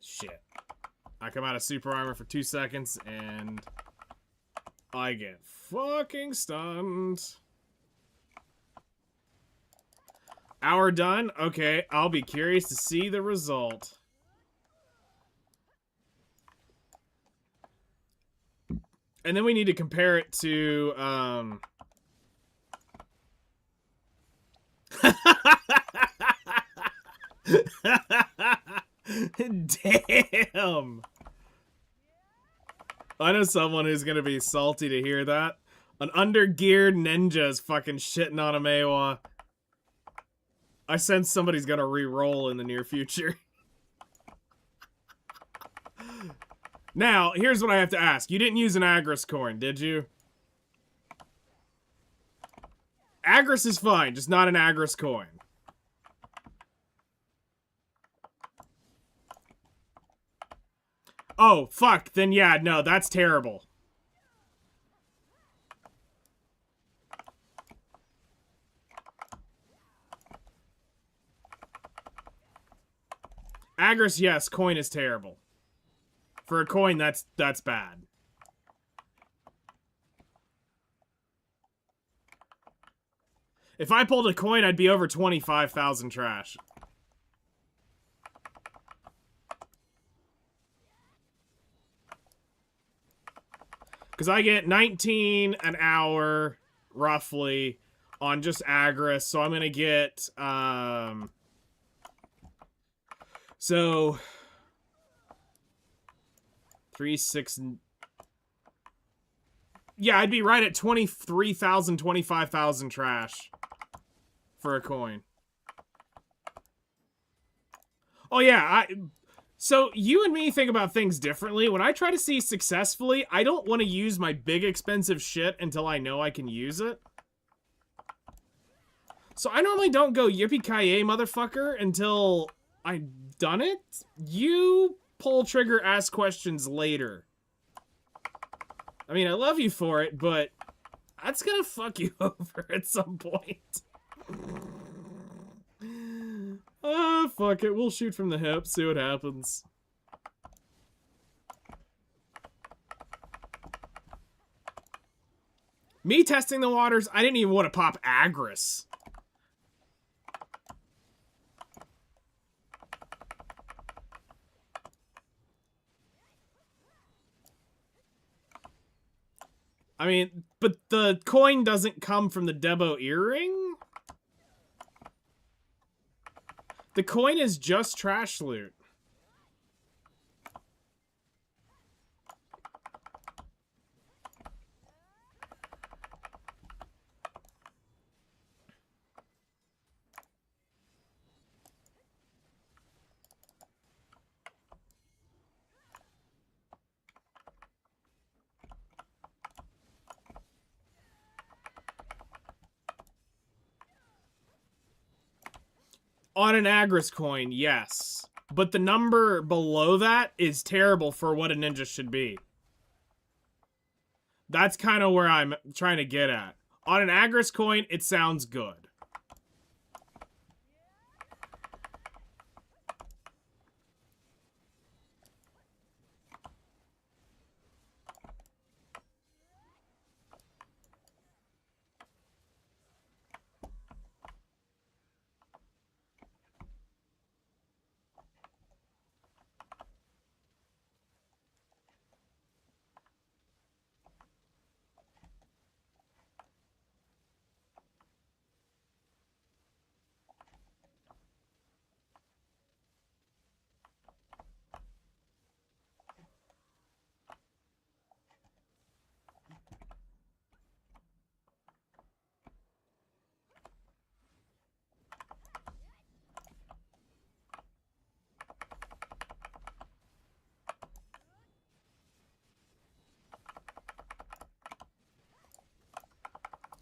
Shit. I come out of super armor for 2 seconds and I get fucking stunned. Hour done? Okay, I'll be curious to see the result. And then we need to compare it to, Damn! I know someone who's gonna be salty to hear that. An undergeared ninja is fucking shitting on a Meiwa. I sense somebody's gonna re-roll in the near future. Now, here's what I have to ask. You didn't use an Agris coin, did you? Agris is fine, just not an Agris coin. Oh, fuck. Then yeah, no, that's terrible. Agris, yes, coin is terrible. For a coin, that's bad. If I pulled a coin, I'd be over 25,000 trash. Because I get 19 an hour, roughly, on just Agris. So I'm going to get, so 3, 6, yeah, I'd be right at 23,000, 25,000 trash for a coin. Oh yeah, so you and me think about things differently. When I try to see successfully, I don't want to use my big expensive shit until I know I can use it. So I normally don't go yippee-ki-yay, motherfucker, until I've done it. You pull trigger, ask questions later. I mean, I love you for it, but that's gonna fuck you over at some point. Ah, fuck it. We'll shoot from the hip, see what happens. Me testing the waters, I didn't even want to pop Agris. I mean, but the coin doesn't come from the Debo earring? The coin is just trash loot. On an Agris coin, yes. But the number below that is terrible for what a ninja should be. That's kind of where I'm trying to get at. On an Agris coin, it sounds good.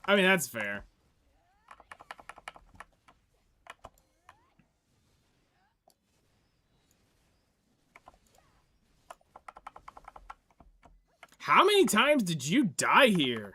I mean, that's fair. How many times did you die here?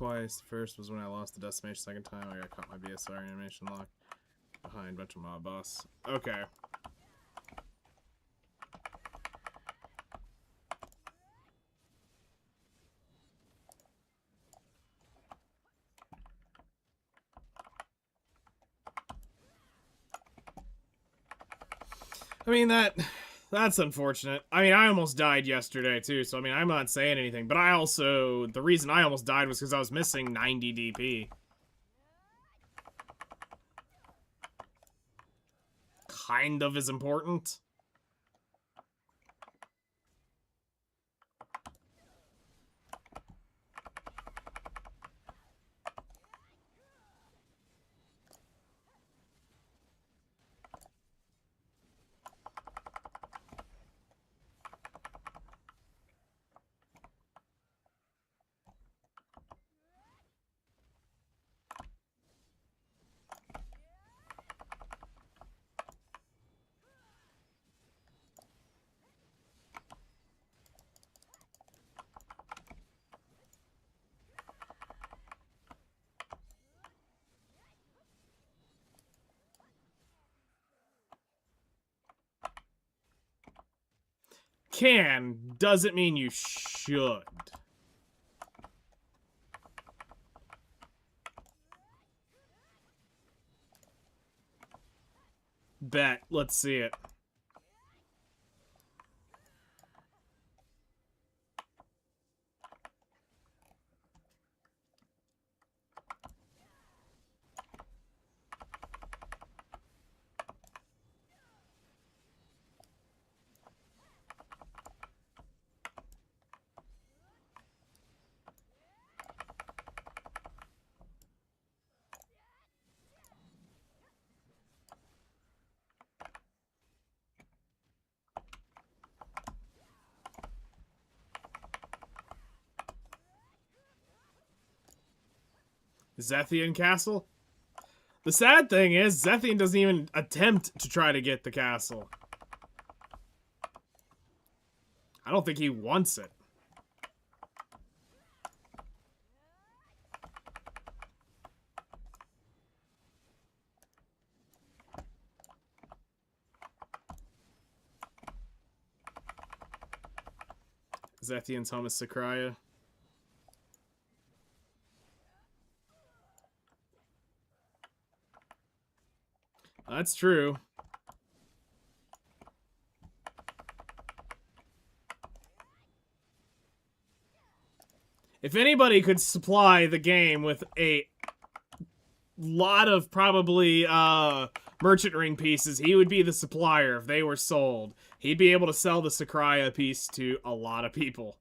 twice. The first was when I lost the decimation. Second time I got caught my BSR animation lock behind a bunch of mob boss. Okay. I mean, that's unfortunate. I mean, I almost died yesterday, too, so, I mean, I'm not saying anything. But I also... The reason I almost died was because I was missing 90 DP. Kind of is important. Can doesn't mean you should. Bet. Let's see it. Zethian Castle? The sad thing is, Zethian doesn't even attempt to try to get the castle. I don't think he wants it. Zethian's home is Sakraya. That's true. If anybody could supply the game with a lot of probably merchant ring pieces, he would be the supplier if they were sold. He'd be able to sell the Sakraya piece to a lot of people.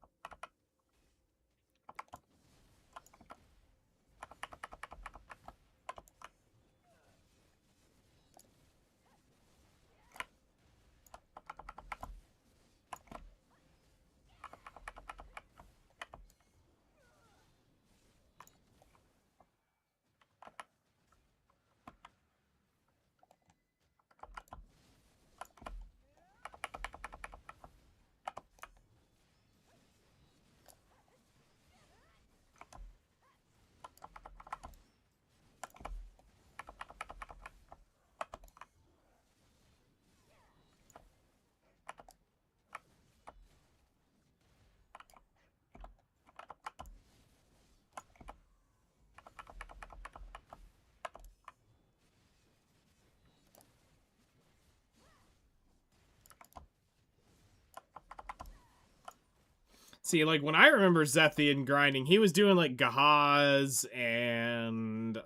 See, like, when I remember Zethian grinding, he was doing, like, Gahaz and,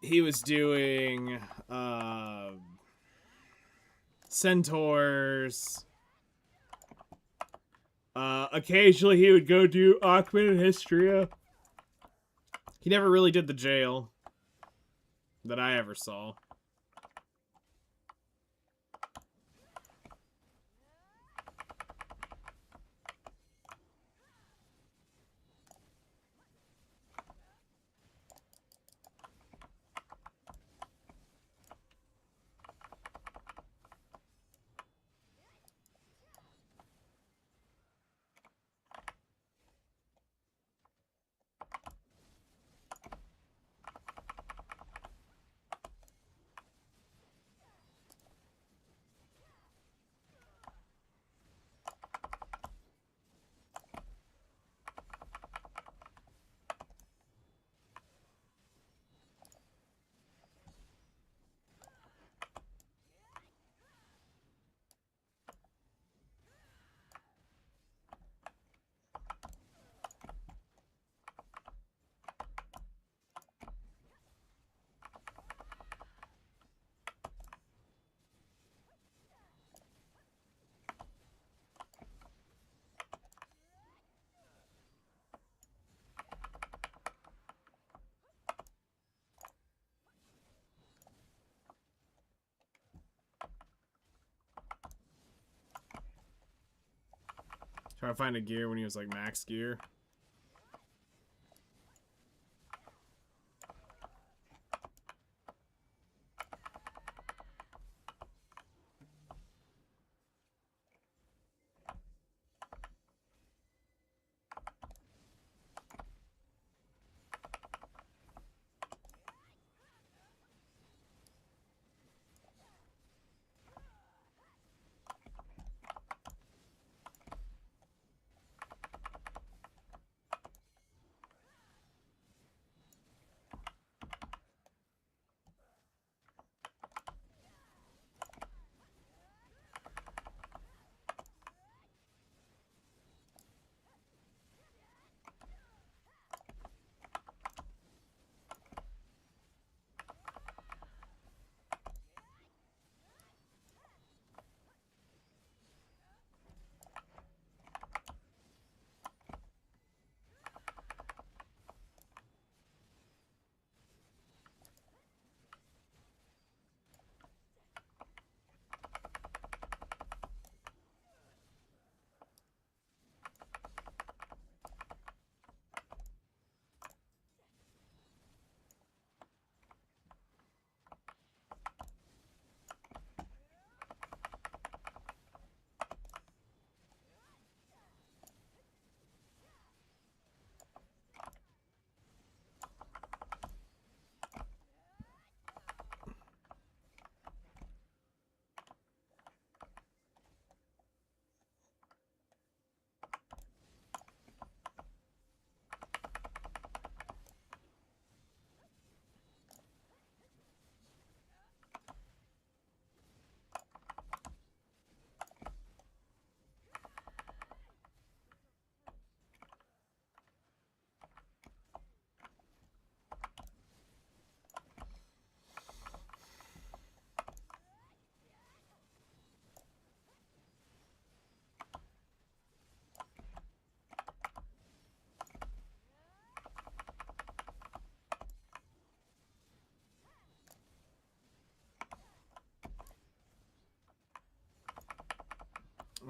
he was doing, Centaurs. Occasionally he would go do Akhman and Hystria. He never really did the jail that I ever saw. Trying to find a gear when he was like max gear.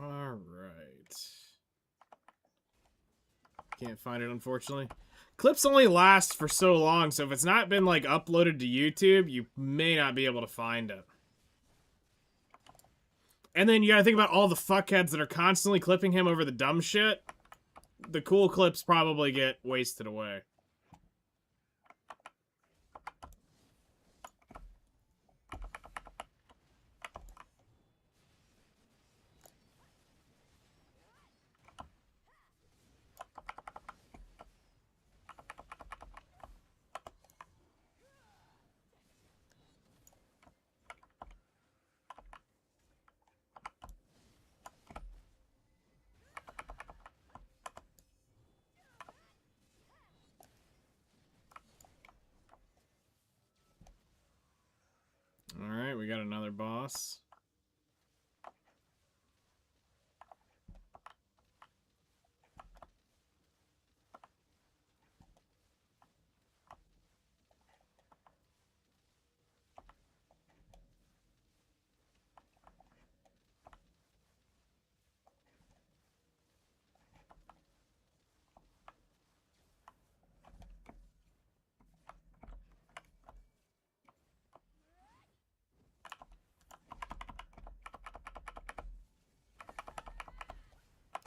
Alright. Can't find it, unfortunately. Clips only last for so long, so if it's not been, like, uploaded to YouTube, you may not be able to find it. And then you gotta think about all the fuckheads that are constantly clipping him over the dumb shit. The cool clips probably get wasted away. Alright, we got another boss.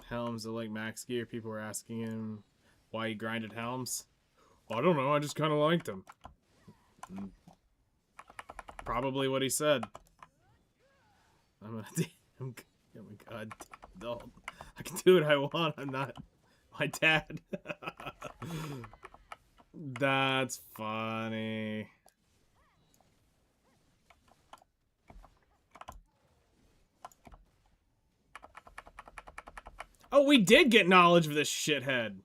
Helms, like max gear. People were asking him why he grinded Helms. Well, I don't know, I just kind of liked him. Probably what he said. I'm gonna oh my god, adult. I can do what I want, I'm not my dad. That's funny. Oh, we did get knowledge of this shithead.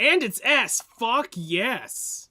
And it's S. Fuck yes.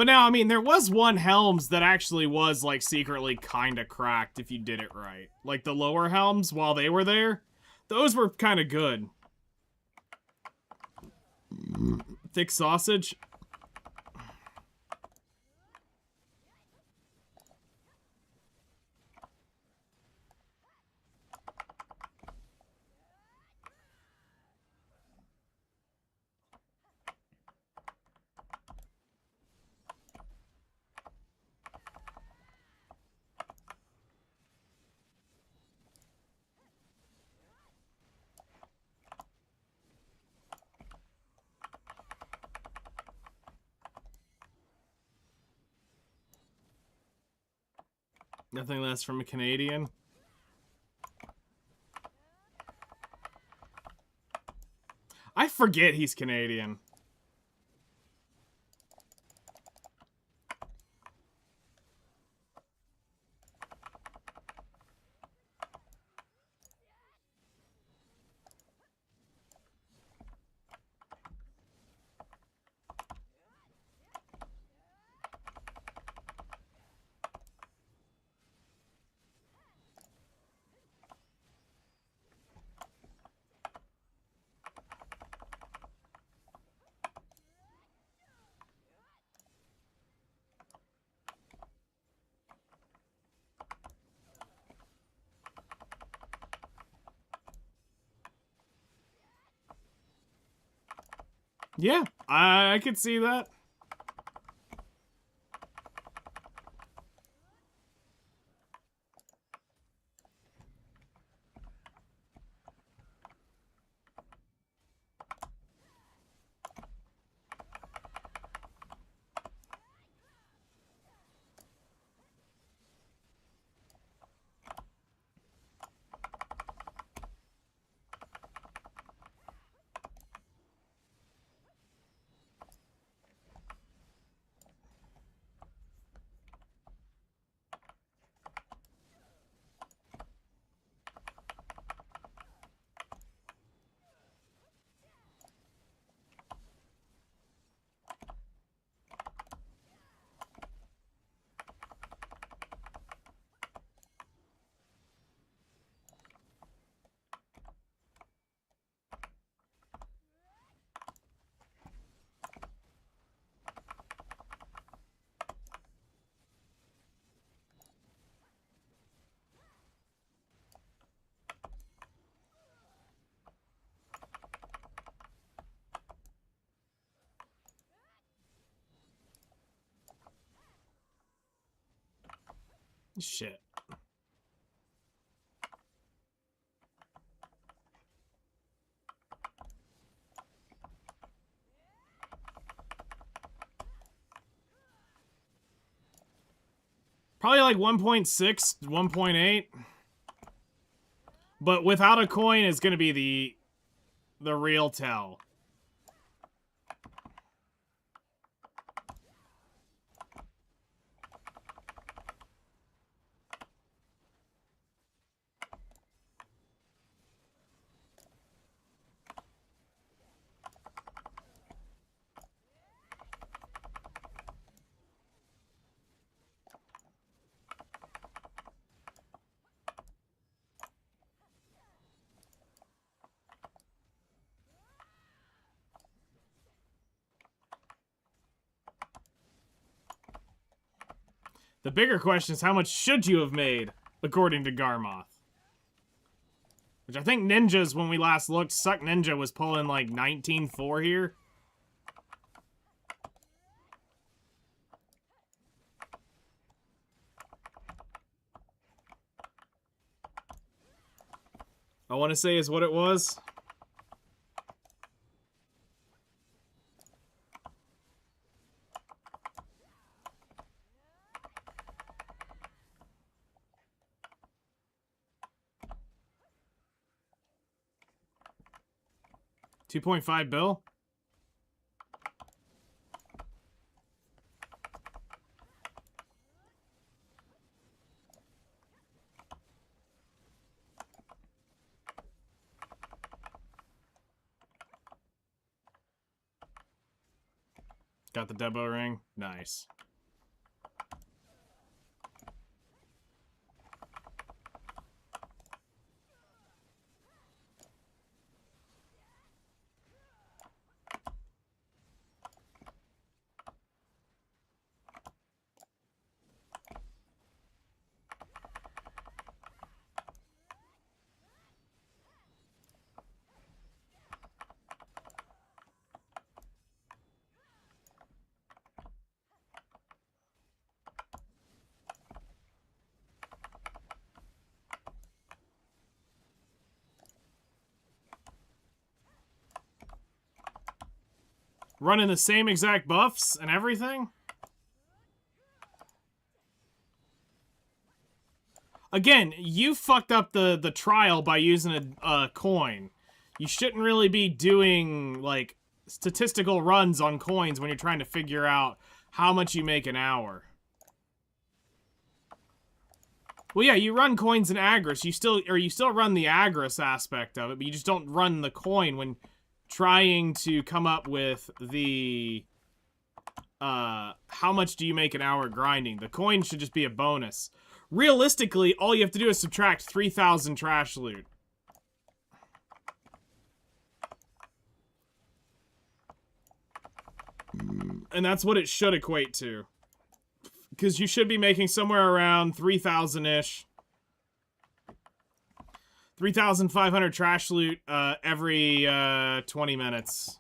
But now, I mean, there was one Helms that actually was, like, secretly kind of cracked if you did it right. Like, the lower Helms, while they were there, those were kind of good. Thick sausage. Nothing less from a Canadian. I forget he's Canadian. Yeah, I could see that. Shit. Probably like 1.6, 1.8. But without a coin is going to be the real tell. The bigger question is how much should you have made, according to Garmoth? Which I think Ninja's, when we last looked, Suck Ninja was pulling like 19.4 here. I want to say is what it was. $2.5 bill. got the Debo ring. Nice. Running the same exact buffs and everything? Again, you fucked up the trial by using a coin. You shouldn't really be doing, like, statistical runs on coins when you're trying to figure out how much you make an hour. Well, yeah, you run coins in Agris. You still run the Agris aspect of it, but you just don't run the coin when trying to come up with the how much do you make an hour grinding. The coin should just be a bonus. Realistically, all you have to do is subtract 3,000 trash loot. And that's what it should equate to. Because you should be making somewhere around 3,000-ish. 3,500 trash loot every 20 minutes.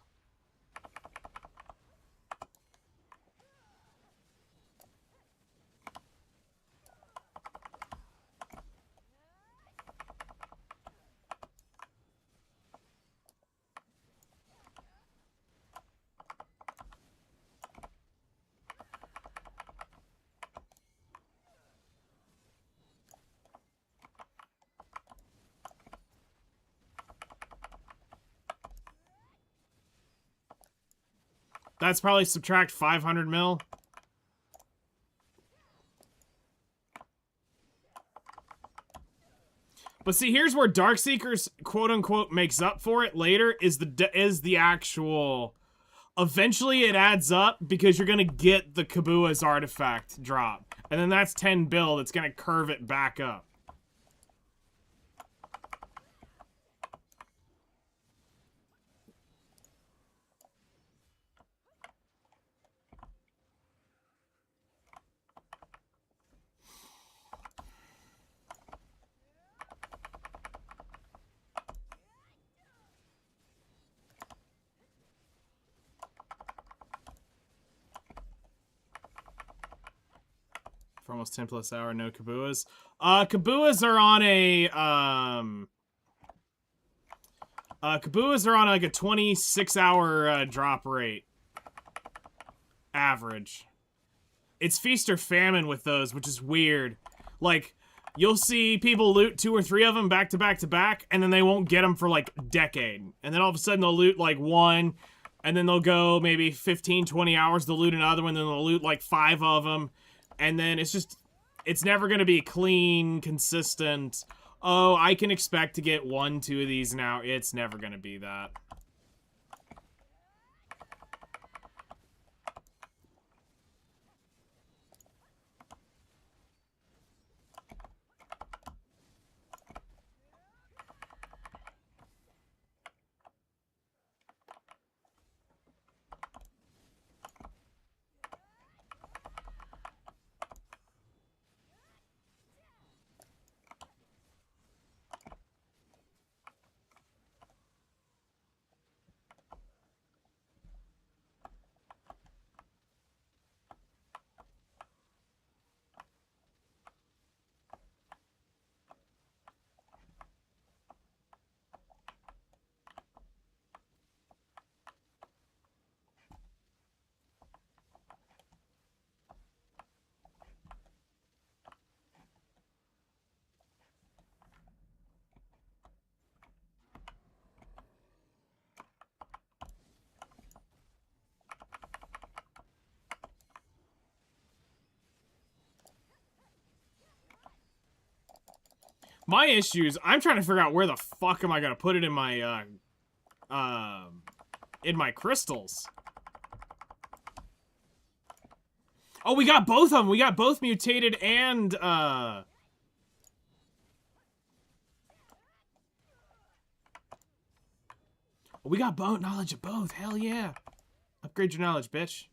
That's probably subtract 500 mil. But see, here's where Darkseeker's quote-unquote makes up for it later, is the actual... Eventually it adds up because you're gonna get the Kabua's artifact drop. And then that's 10 bill that's gonna curve it back up. For almost 10 plus hour, no Kabuas. Kabuas are on a, Kabuas are on like a 26-hour drop rate. Average. It's feast or famine with those, which is weird. Like, you'll see people loot 2 or 3 of them back to back to back, and then they won't get them for like a decade. And then all of a sudden they'll loot like 1, and then they'll go maybe 15, 20 hours to loot another one, then they'll loot like 5 of them. And then it's just, it's never going to be clean, consistent. Oh, I can expect to get 1, 2 of these now. It's never going to be that. My issues, I'm trying to figure out where the fuck am I gonna put it in my crystals. Oh, we got both of them. We got both mutated and, we got both knowledge of both. Hell yeah. Upgrade your knowledge, bitch.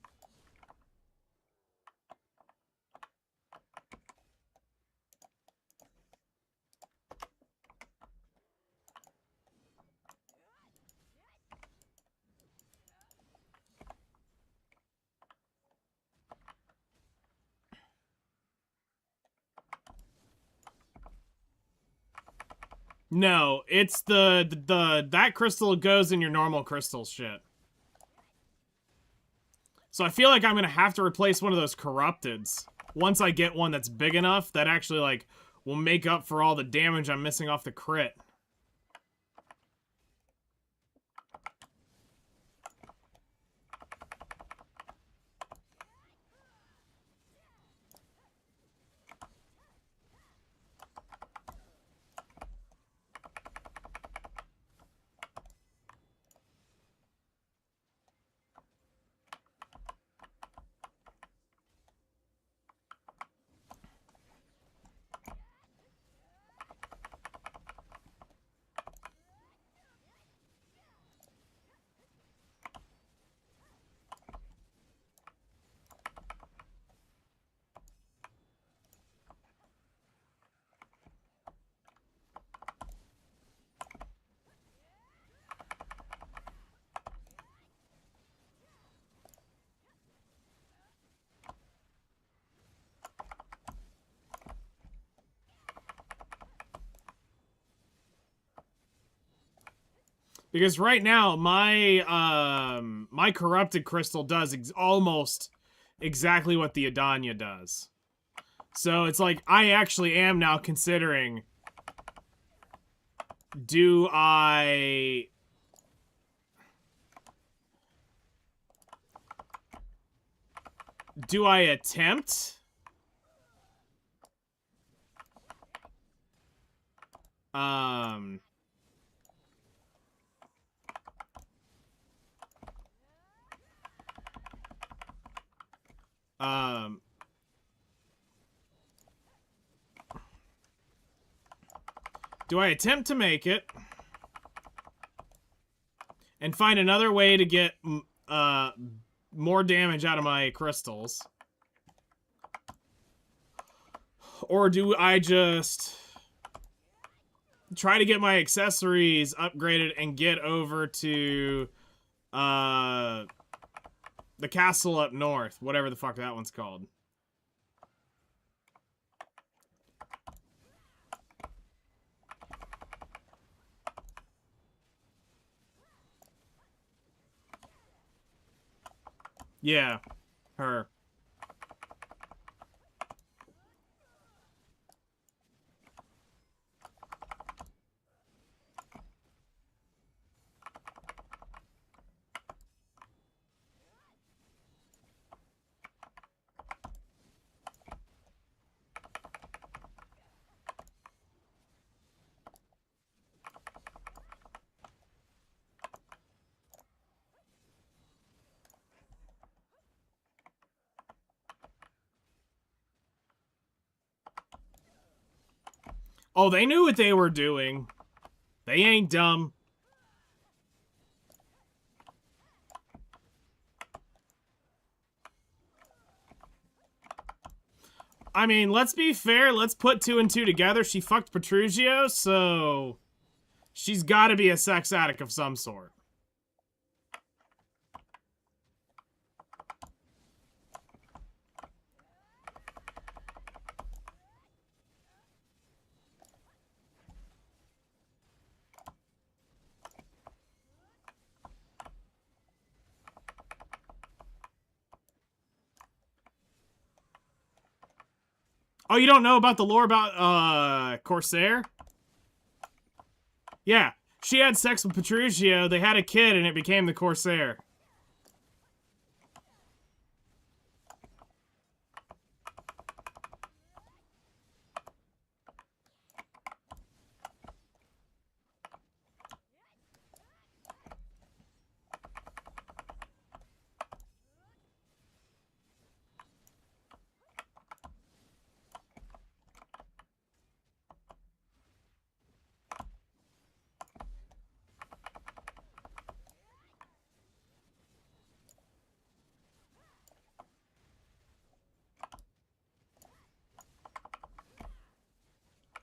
No, it's that crystal goes in your normal crystal shit. So I feel like I'm gonna have to replace one of those corrupteds once I get one that's big enough that actually, like, will make up for all the damage I'm missing off the crit. Because right now, my corrupted crystal does almost exactly what the Edana does. So it's like, I actually am now considering, do I attempt do I attempt to make it and find another way to get more damage out of my crystals? Or do I just try to get my accessories upgraded and get over to the castle up north, whatever the fuck that one's called? Yeah, her. Oh, they knew what they were doing. They ain't dumb. I mean, let's be fair. Let's put 2 and 2 together. She fucked Petrugio, so she's got to be a sex addict of some sort. Oh, you don't know about the lore about, Corsair? Yeah. She had sex with Petrugio, they had a kid, and it became the Corsair.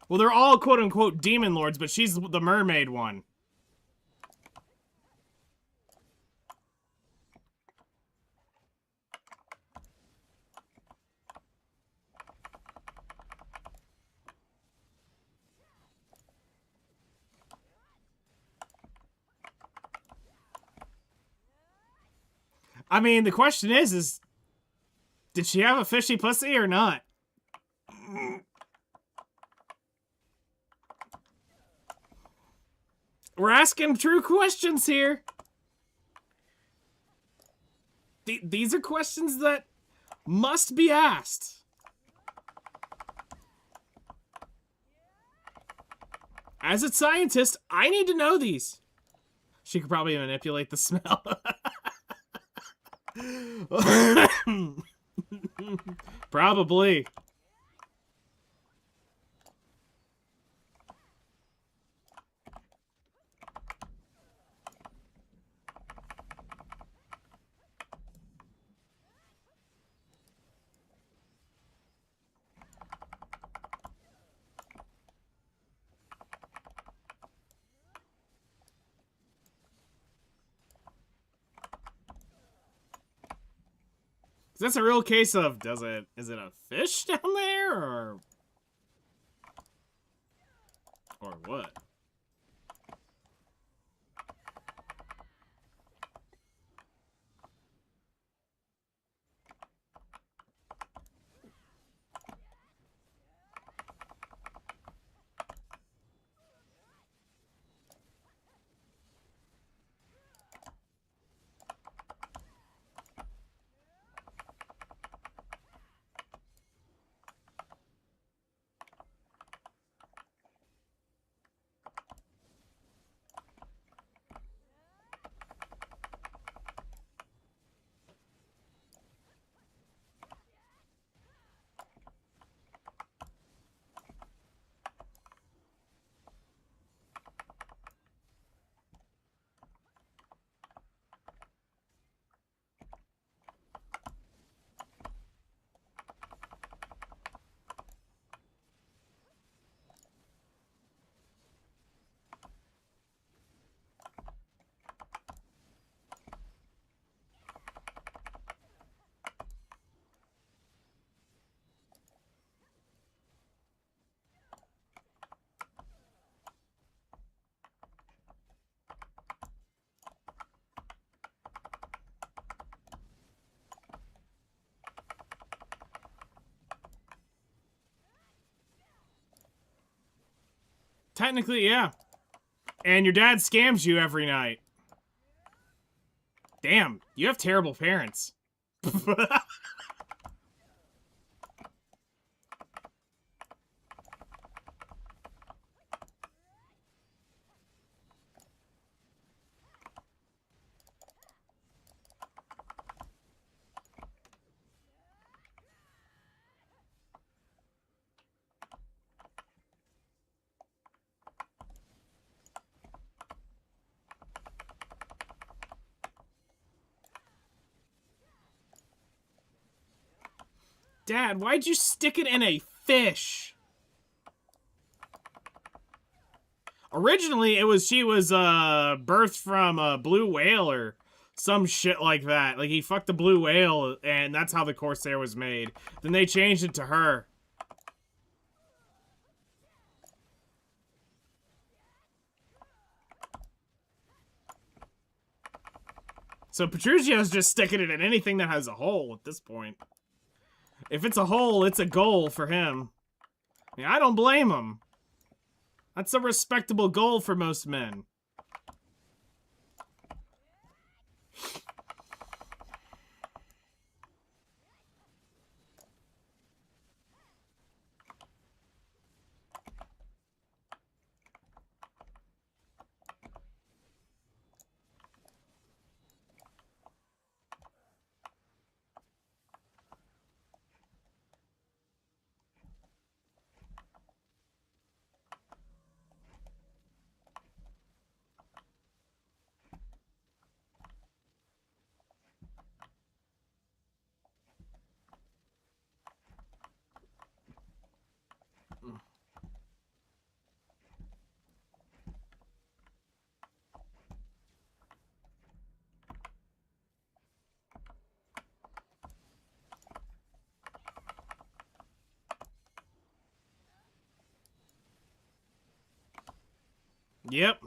Well, they're all quote-unquote demon lords, but she's the mermaid one. I mean, the question is did she have a fishy pussy or not? We're asking true questions here. These are questions that must be asked. As a scientist, I need to know these. She could probably manipulate the smell. Probably. Is this a real case of is it a fish down there or what? Technically, yeah. And your dad scams you every night. Damn, you have terrible parents. Dad, why'd you stick it in a fish? Originally, she was birthed from a blue whale or some shit like that. Like, he fucked a blue whale, and that's how the Corsair was made. Then they changed it to her. So Petruchio's just sticking it in anything that has a hole at this point. If it's a hole, it's a goal for him. I mean, I don't blame him. That's a respectable goal for most men. Yep.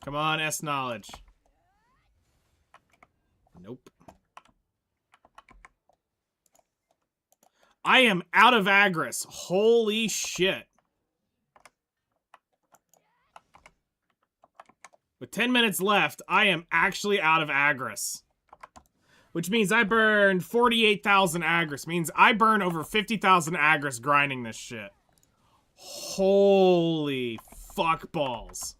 Come on, S knowledge. Nope. I am out of Agris. Holy shit. With 10 minutes left, I am actually out of Agris. Which means I burned 48,000 Agris. Means I burn over 50,000 Agris grinding this shit. Holy fuck balls.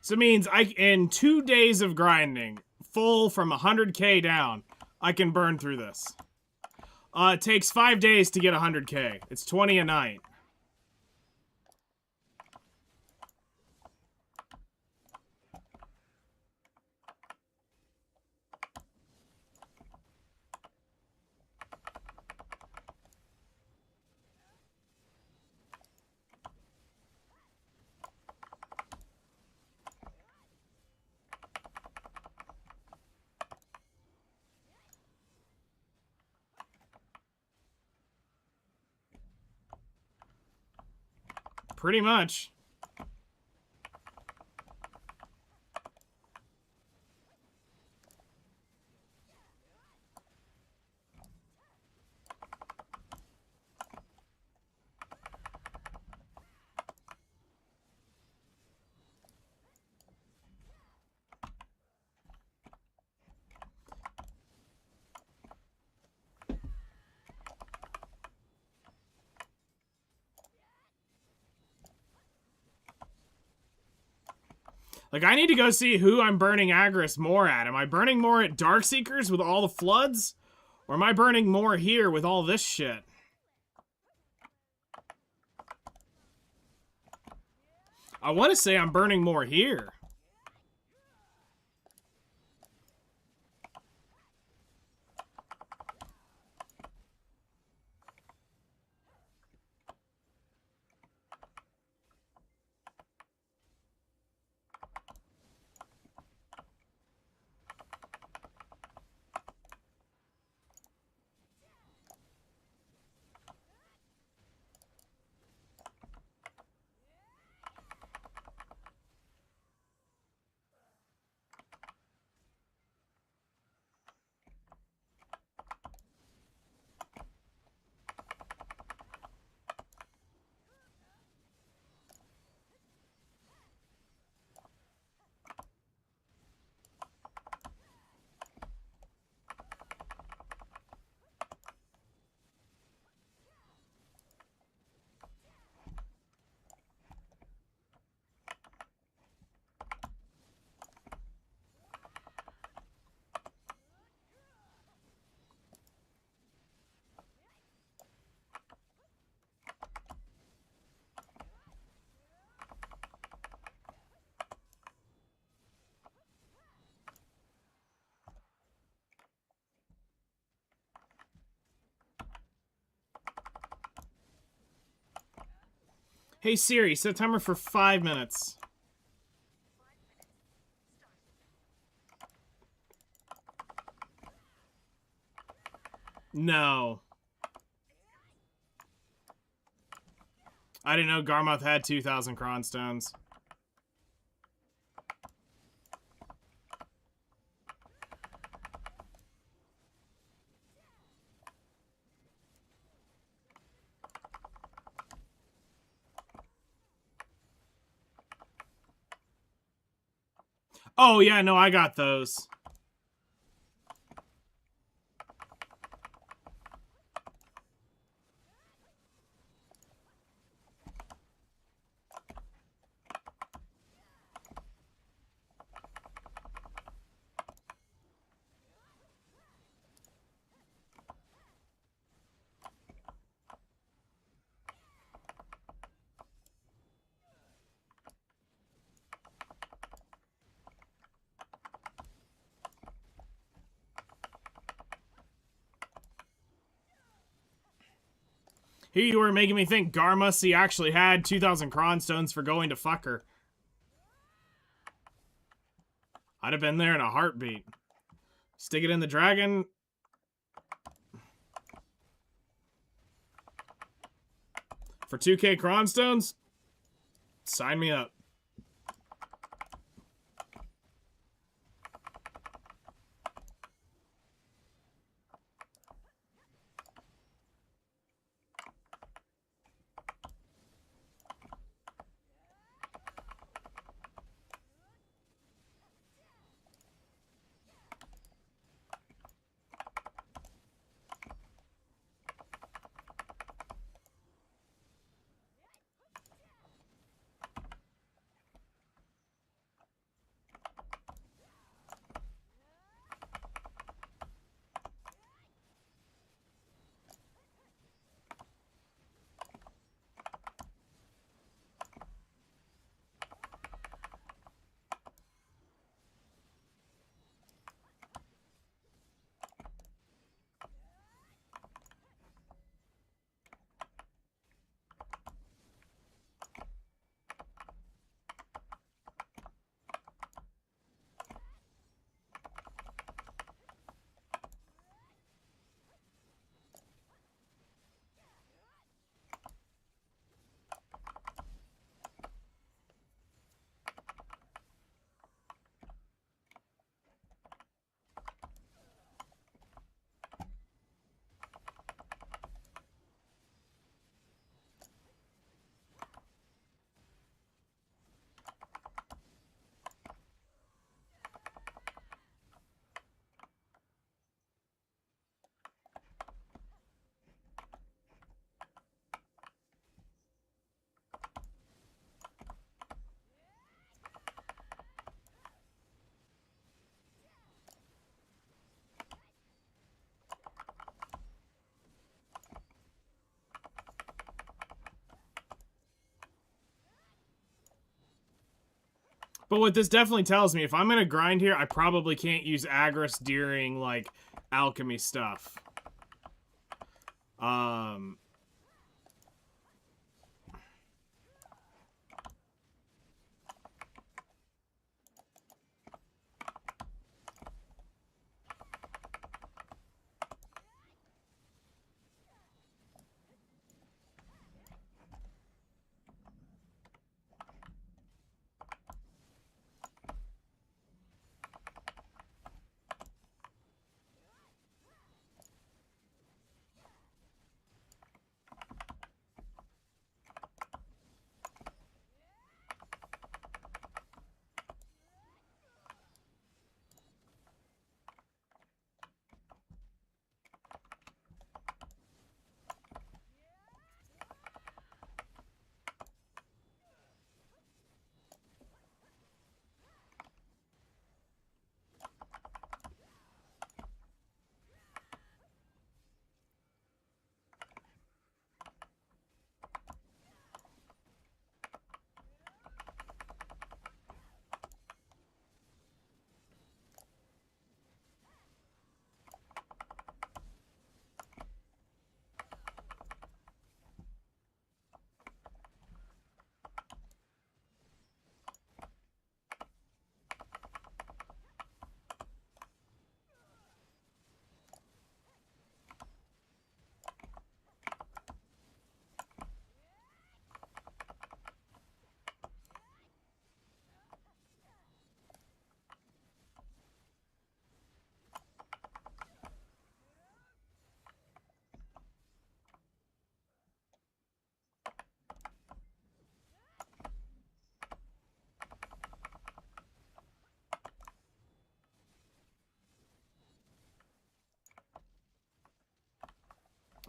So it means in 2 days of grinding, full from 100k down, I can burn through this. It takes 5 days to get 100k. It's 20 a night. Pretty much. Like, I need to go see who I'm burning Agris more at. Am I burning more at Darkseekers with all the floods? Or am I burning more here with all this shit? I want to say I'm burning more here. Hey Siri, set timer for 5 minutes. No. I didn't know Garmoth had 2,000 Cronstones. Oh, yeah, no, I got those. Here you were making me think Garmus, actually had 2,000 Kron stones for going to fuck her. I'd have been there in a heartbeat. Stick it in the dragon. For 2k Kron stones? Sign me up. But what this definitely tells me, if I'm gonna grind here, I probably can't use Agris during, like, alchemy stuff.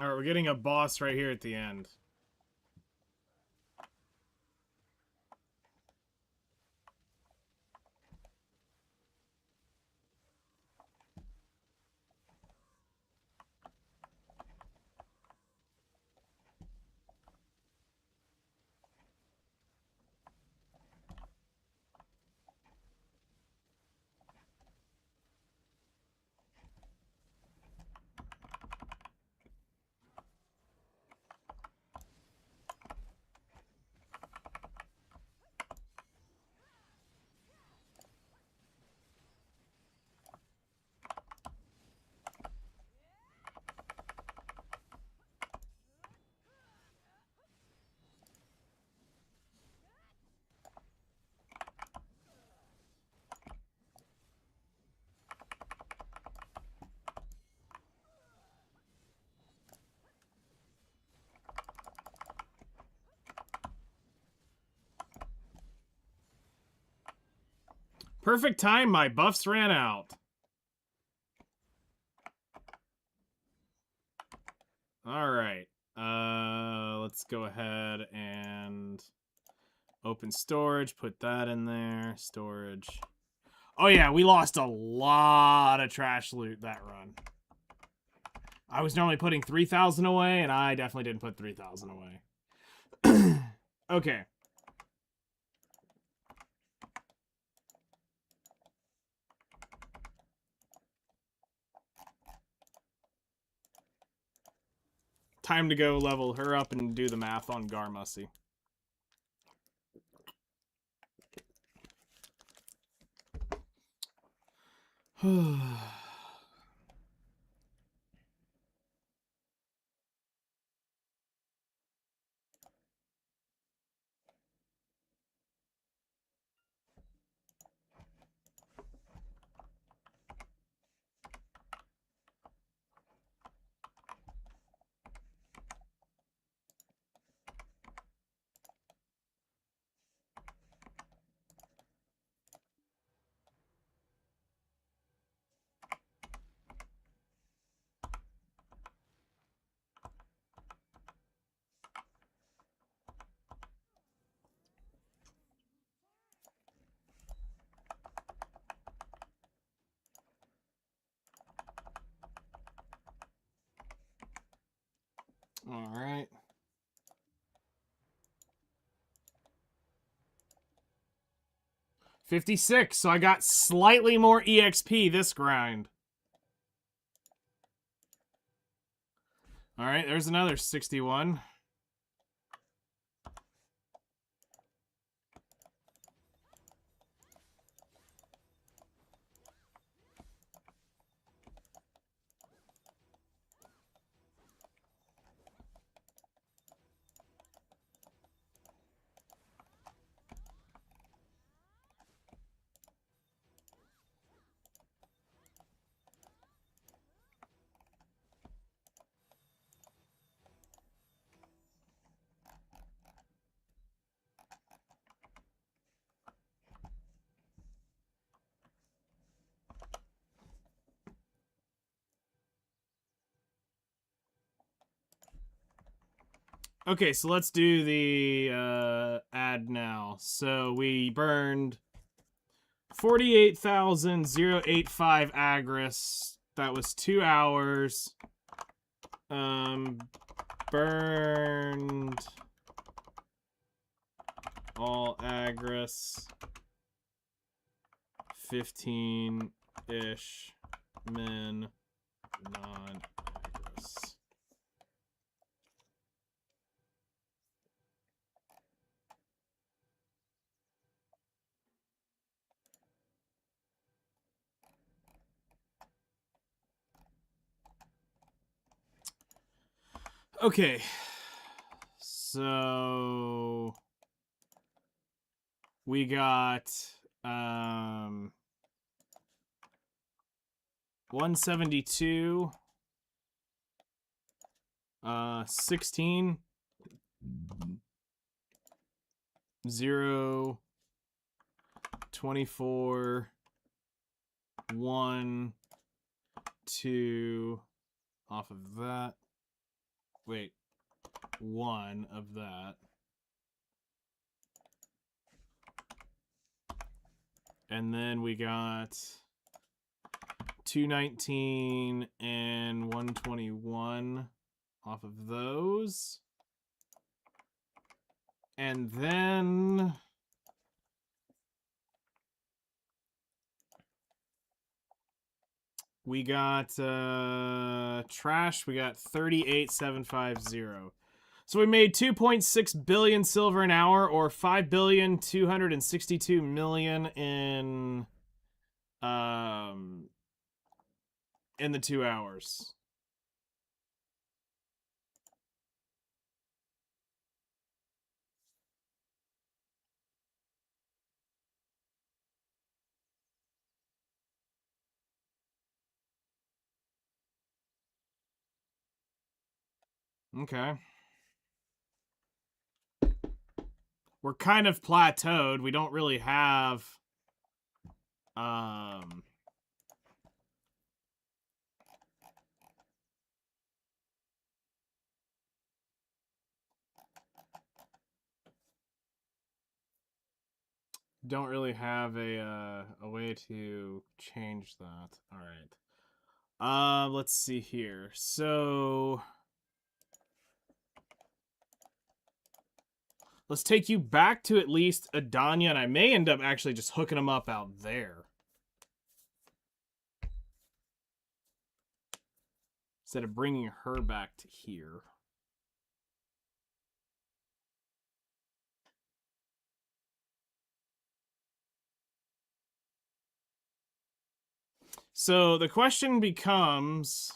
Alright, we're getting a boss right here at the end. Perfect time, my buffs ran out. Alright. Let's go ahead and open storage, put that in there. Storage. Oh yeah, we lost a lot of trash loot that run. I was normally putting 3,000 away, and I definitely didn't put 3,000 away. Okay. Time to go level her up and do the math on Garmussy. All right. $56, so I got slightly more EXP this grind. All right, there's another 61. Okay, so let's do the ad now. So we burned 48,085 Agris. That was 2 hours. Burned all Agris. 15-ish min non-Agris. Okay, so we got 172, 16, 0, 24, 1, 2 off of that. Wait, 1 of that. And then we got 219 and 121 off of those. And then we got trash. We got 38,750. So we made 2.6 billion silver an hour, or 5,262,000,000 in the 2 hours. Okay. We're kind of plateaued. We don't really have Don't really have a way to change that. All right. Let's see here. So let's take you back to at least Edana, and I may end up actually just hooking them up out there instead of bringing her back to here. So the question becomes,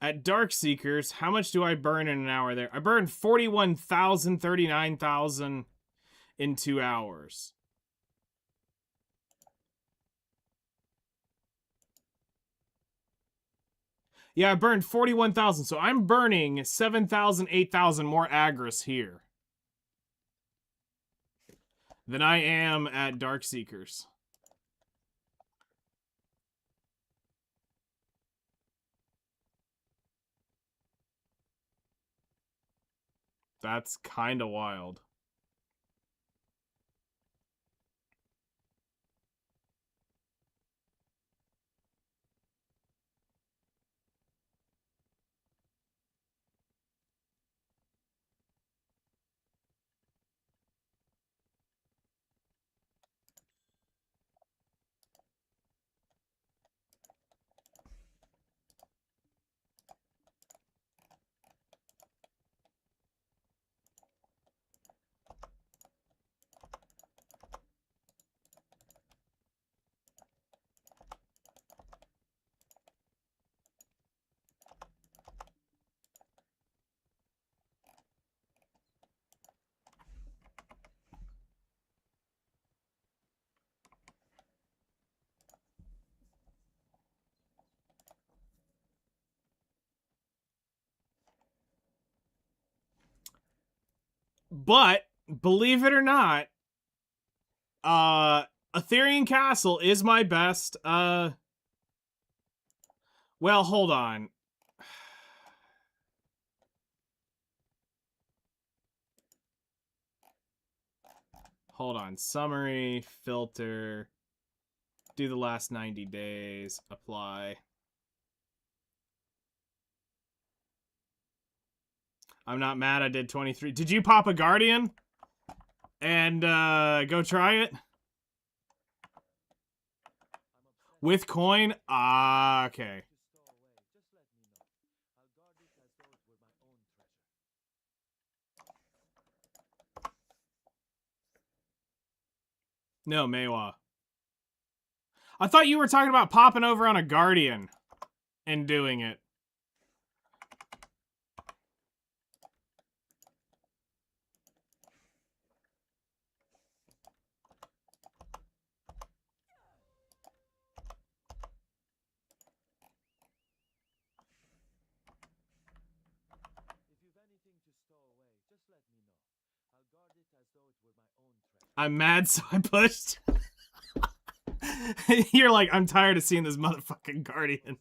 at Dark Seekers, how much do I burn in an hour there? I burn 41,000, 39,000 in 2 hours. Yeah, I burned 41,000, so I'm burning 7,000, 8,000 more Agris here than I am at Dark Seekers. That's kind of wild. But believe it or not, Ethereum Castle is my best. Well, hold on. Hold on. Summary, filter, do the last 90 days, apply. I'm not mad I did 23. Did you pop a Guardian? And go try it? With coin? Ah, okay. No, Meiwa. I thought you were talking about popping over on a Guardian and doing it. I'm mad, so I pushed. You're like, I'm tired of seeing this motherfucking Guardian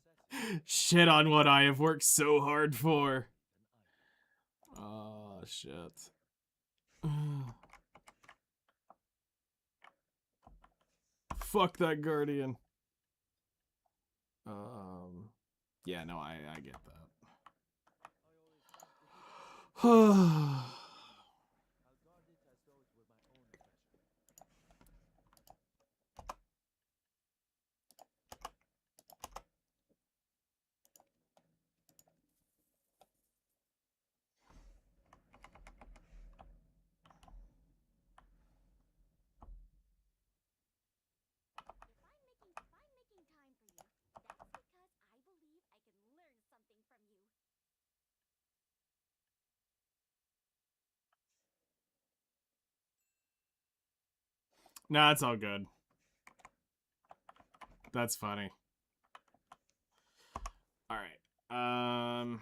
shit on what I have worked so hard for. Oh, shit. Fuck that Guardian. Yeah, no, I get that. Nah, it's all good. That's funny. All right.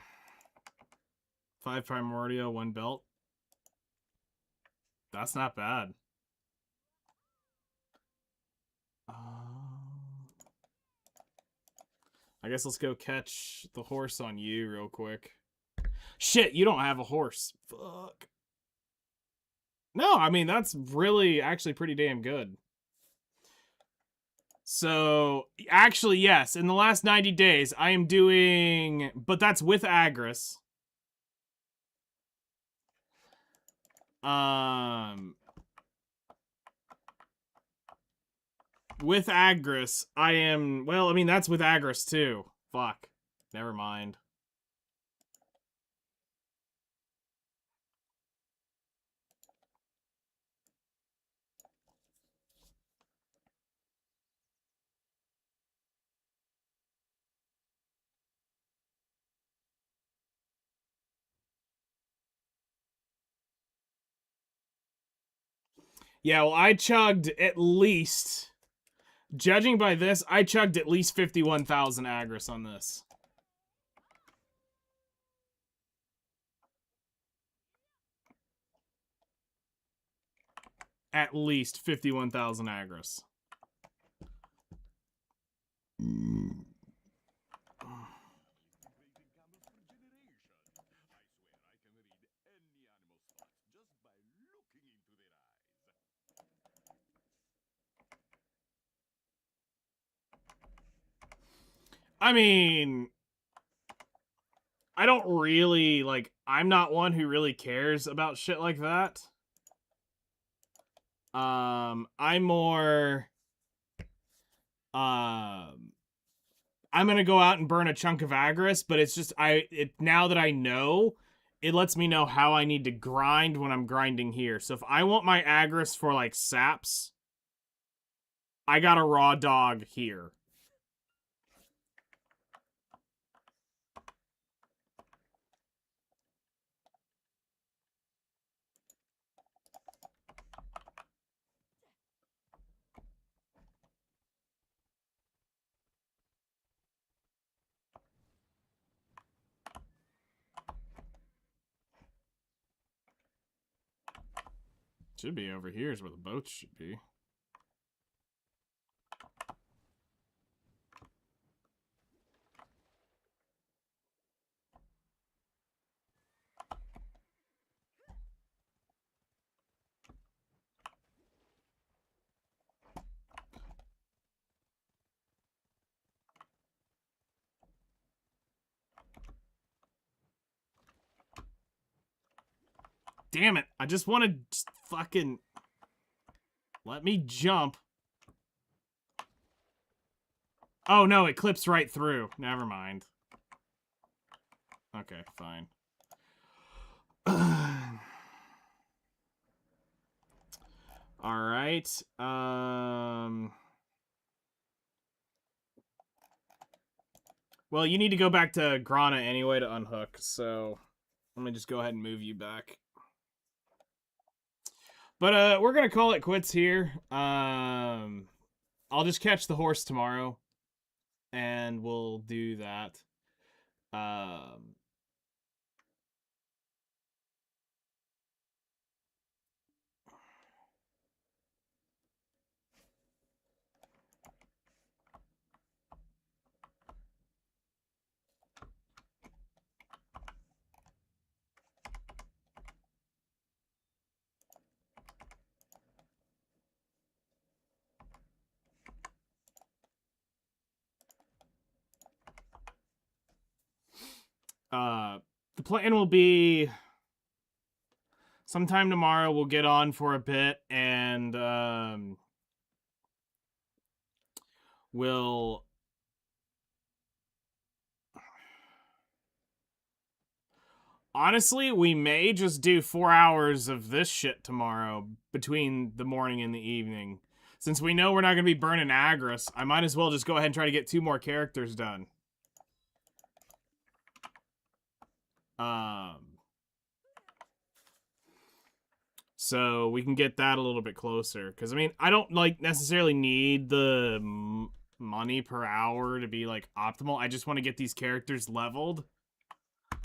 5 primordial, 1 belt. That's not bad. I guess let's go catch the horse on you real quick. Shit, you don't have a horse. Fuck. No, I mean, that's really actually pretty damn good. So, actually, yes, in the last 90 days, I am doing... But that's with Agris. With Agris, I am... Well, I mean, that's with Agris, too. Fuck. Never mind. Yeah, well, I chugged at least... Judging by this, I chugged at least 51,000 Agris on this. At least 51,000 Agris. I mean, I don't really, like, I'm not one who really cares about shit like that. I'm more, I'm gonna go out and burn a chunk of Agris, but it's just, now that I know, it lets me know how I need to grind when I'm grinding here. So if I want my Agris for, like, saps, I got a raw dog here. Should be over here is where the boats should be. Damn it. I just want to fucking... Let me jump. Oh, no, it clips right through. Never mind. Okay, fine. Alright. Well, you need to go back to Grana anyway to unhook, so... Let me just go ahead and move you back. But, we're gonna call it quits here. I'll just catch the horse tomorrow. And we'll do that. The plan will be sometime tomorrow we'll get on for a bit and we'll honestly, we may just do 4 hours of this shit tomorrow between the morning and the evening. Since we know we're not going to be burning Agris, I might as well just go ahead and try to get 2 more characters done. So we can get that a little bit closer. Because, I mean, I don't, like, necessarily need the money per hour to be, like, optimal. I just want to get these characters leveled.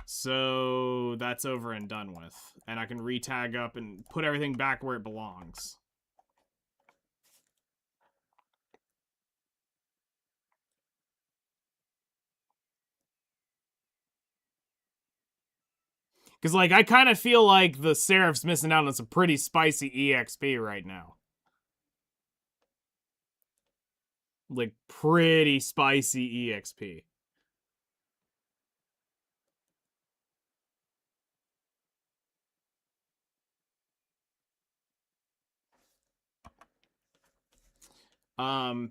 So that's over and done with. And I can re-tag up and put everything back where it belongs. Because, like, I kind of feel like the Seraph's missing out on some pretty spicy EXP right now. Like, pretty spicy EXP.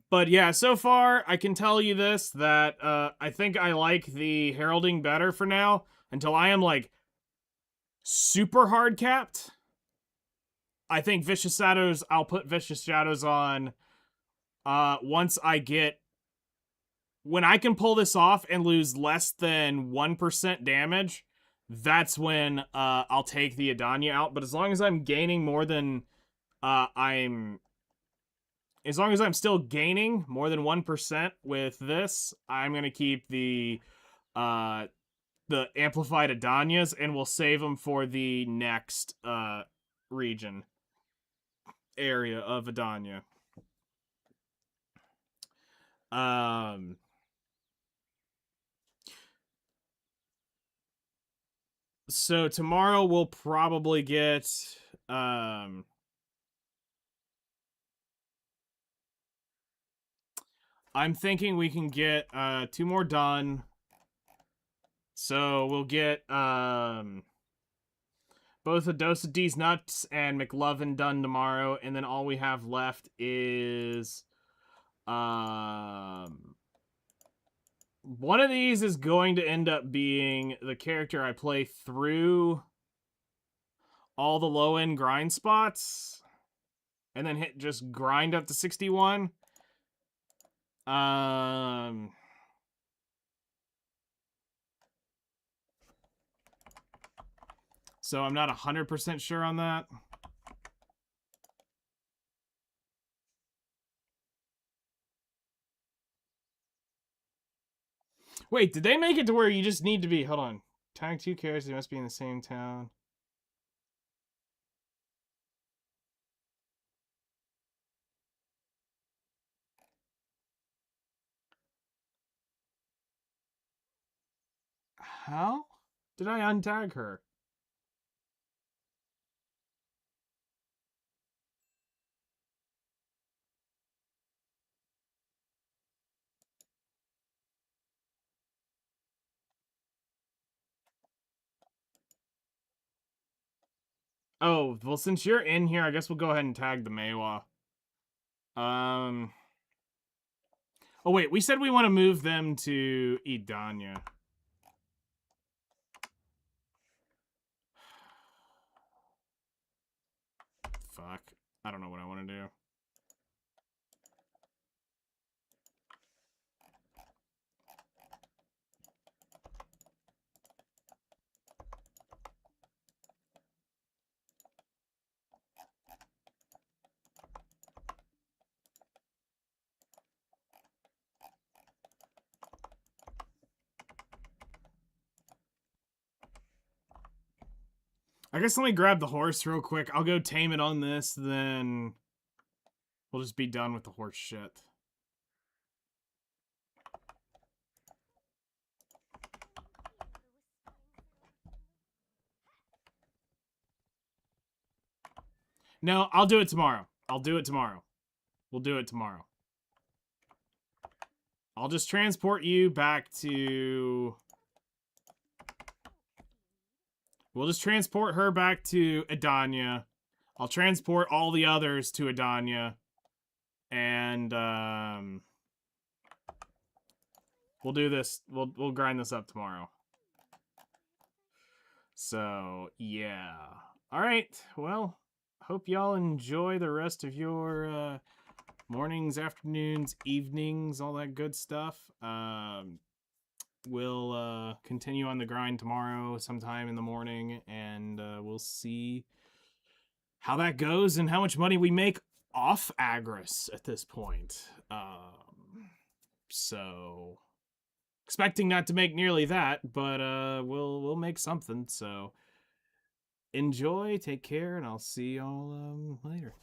But yeah, so far, I can tell you this, that, I think I like the heralding better for now, until I am, like, super hard capped. I think Vicious Shadows, I'll put Vicious Shadows on, once I get, when I can pull this off and lose less than 1% damage, that's when, I'll take the Edana out, but as long as I'm gaining more than, as long as I'm still gaining more than 1% with this, I'm going to keep the amplified Edanas, and we'll save them for the next region area of Edana. So tomorrow we'll probably get I'm thinking we can get 2 more done. So we'll get both a dose of D's nuts and McLovin done tomorrow, and then all we have left is one of these is going to end up being the character I play through all the low end grind spots and then just grind up to 61. So I'm not 100% sure on that. Wait, did they make it to where you just need to be... Hold on. Tag 2 characters, they must be in the same town. How did I untag her? Oh, well, since you're in here, I guess we'll go ahead and tag the Meiwa. Oh, wait, we said we want to move them to Edana. Fuck. I don't know what I want to do. I guess let me grab the horse real quick. I'll go tame it on this, then we'll just be done with the horse shit. No, I'll do it tomorrow. I'll do it tomorrow. We'll do it tomorrow. I'll just transport you back to... We'll just transport her back to Edana. I'll transport all the others to Edana. And, we'll do this. We'll grind this up tomorrow. So, yeah. Alright, well, hope y'all enjoy the rest of your, mornings, afternoons, evenings, all that good stuff. We'll continue on the grind tomorrow sometime in the morning, and we'll see how that goes and how much money we make off Agris at this point. So expecting not to make nearly that, but we'll make something. So enjoy, take care, and I'll see y'all later.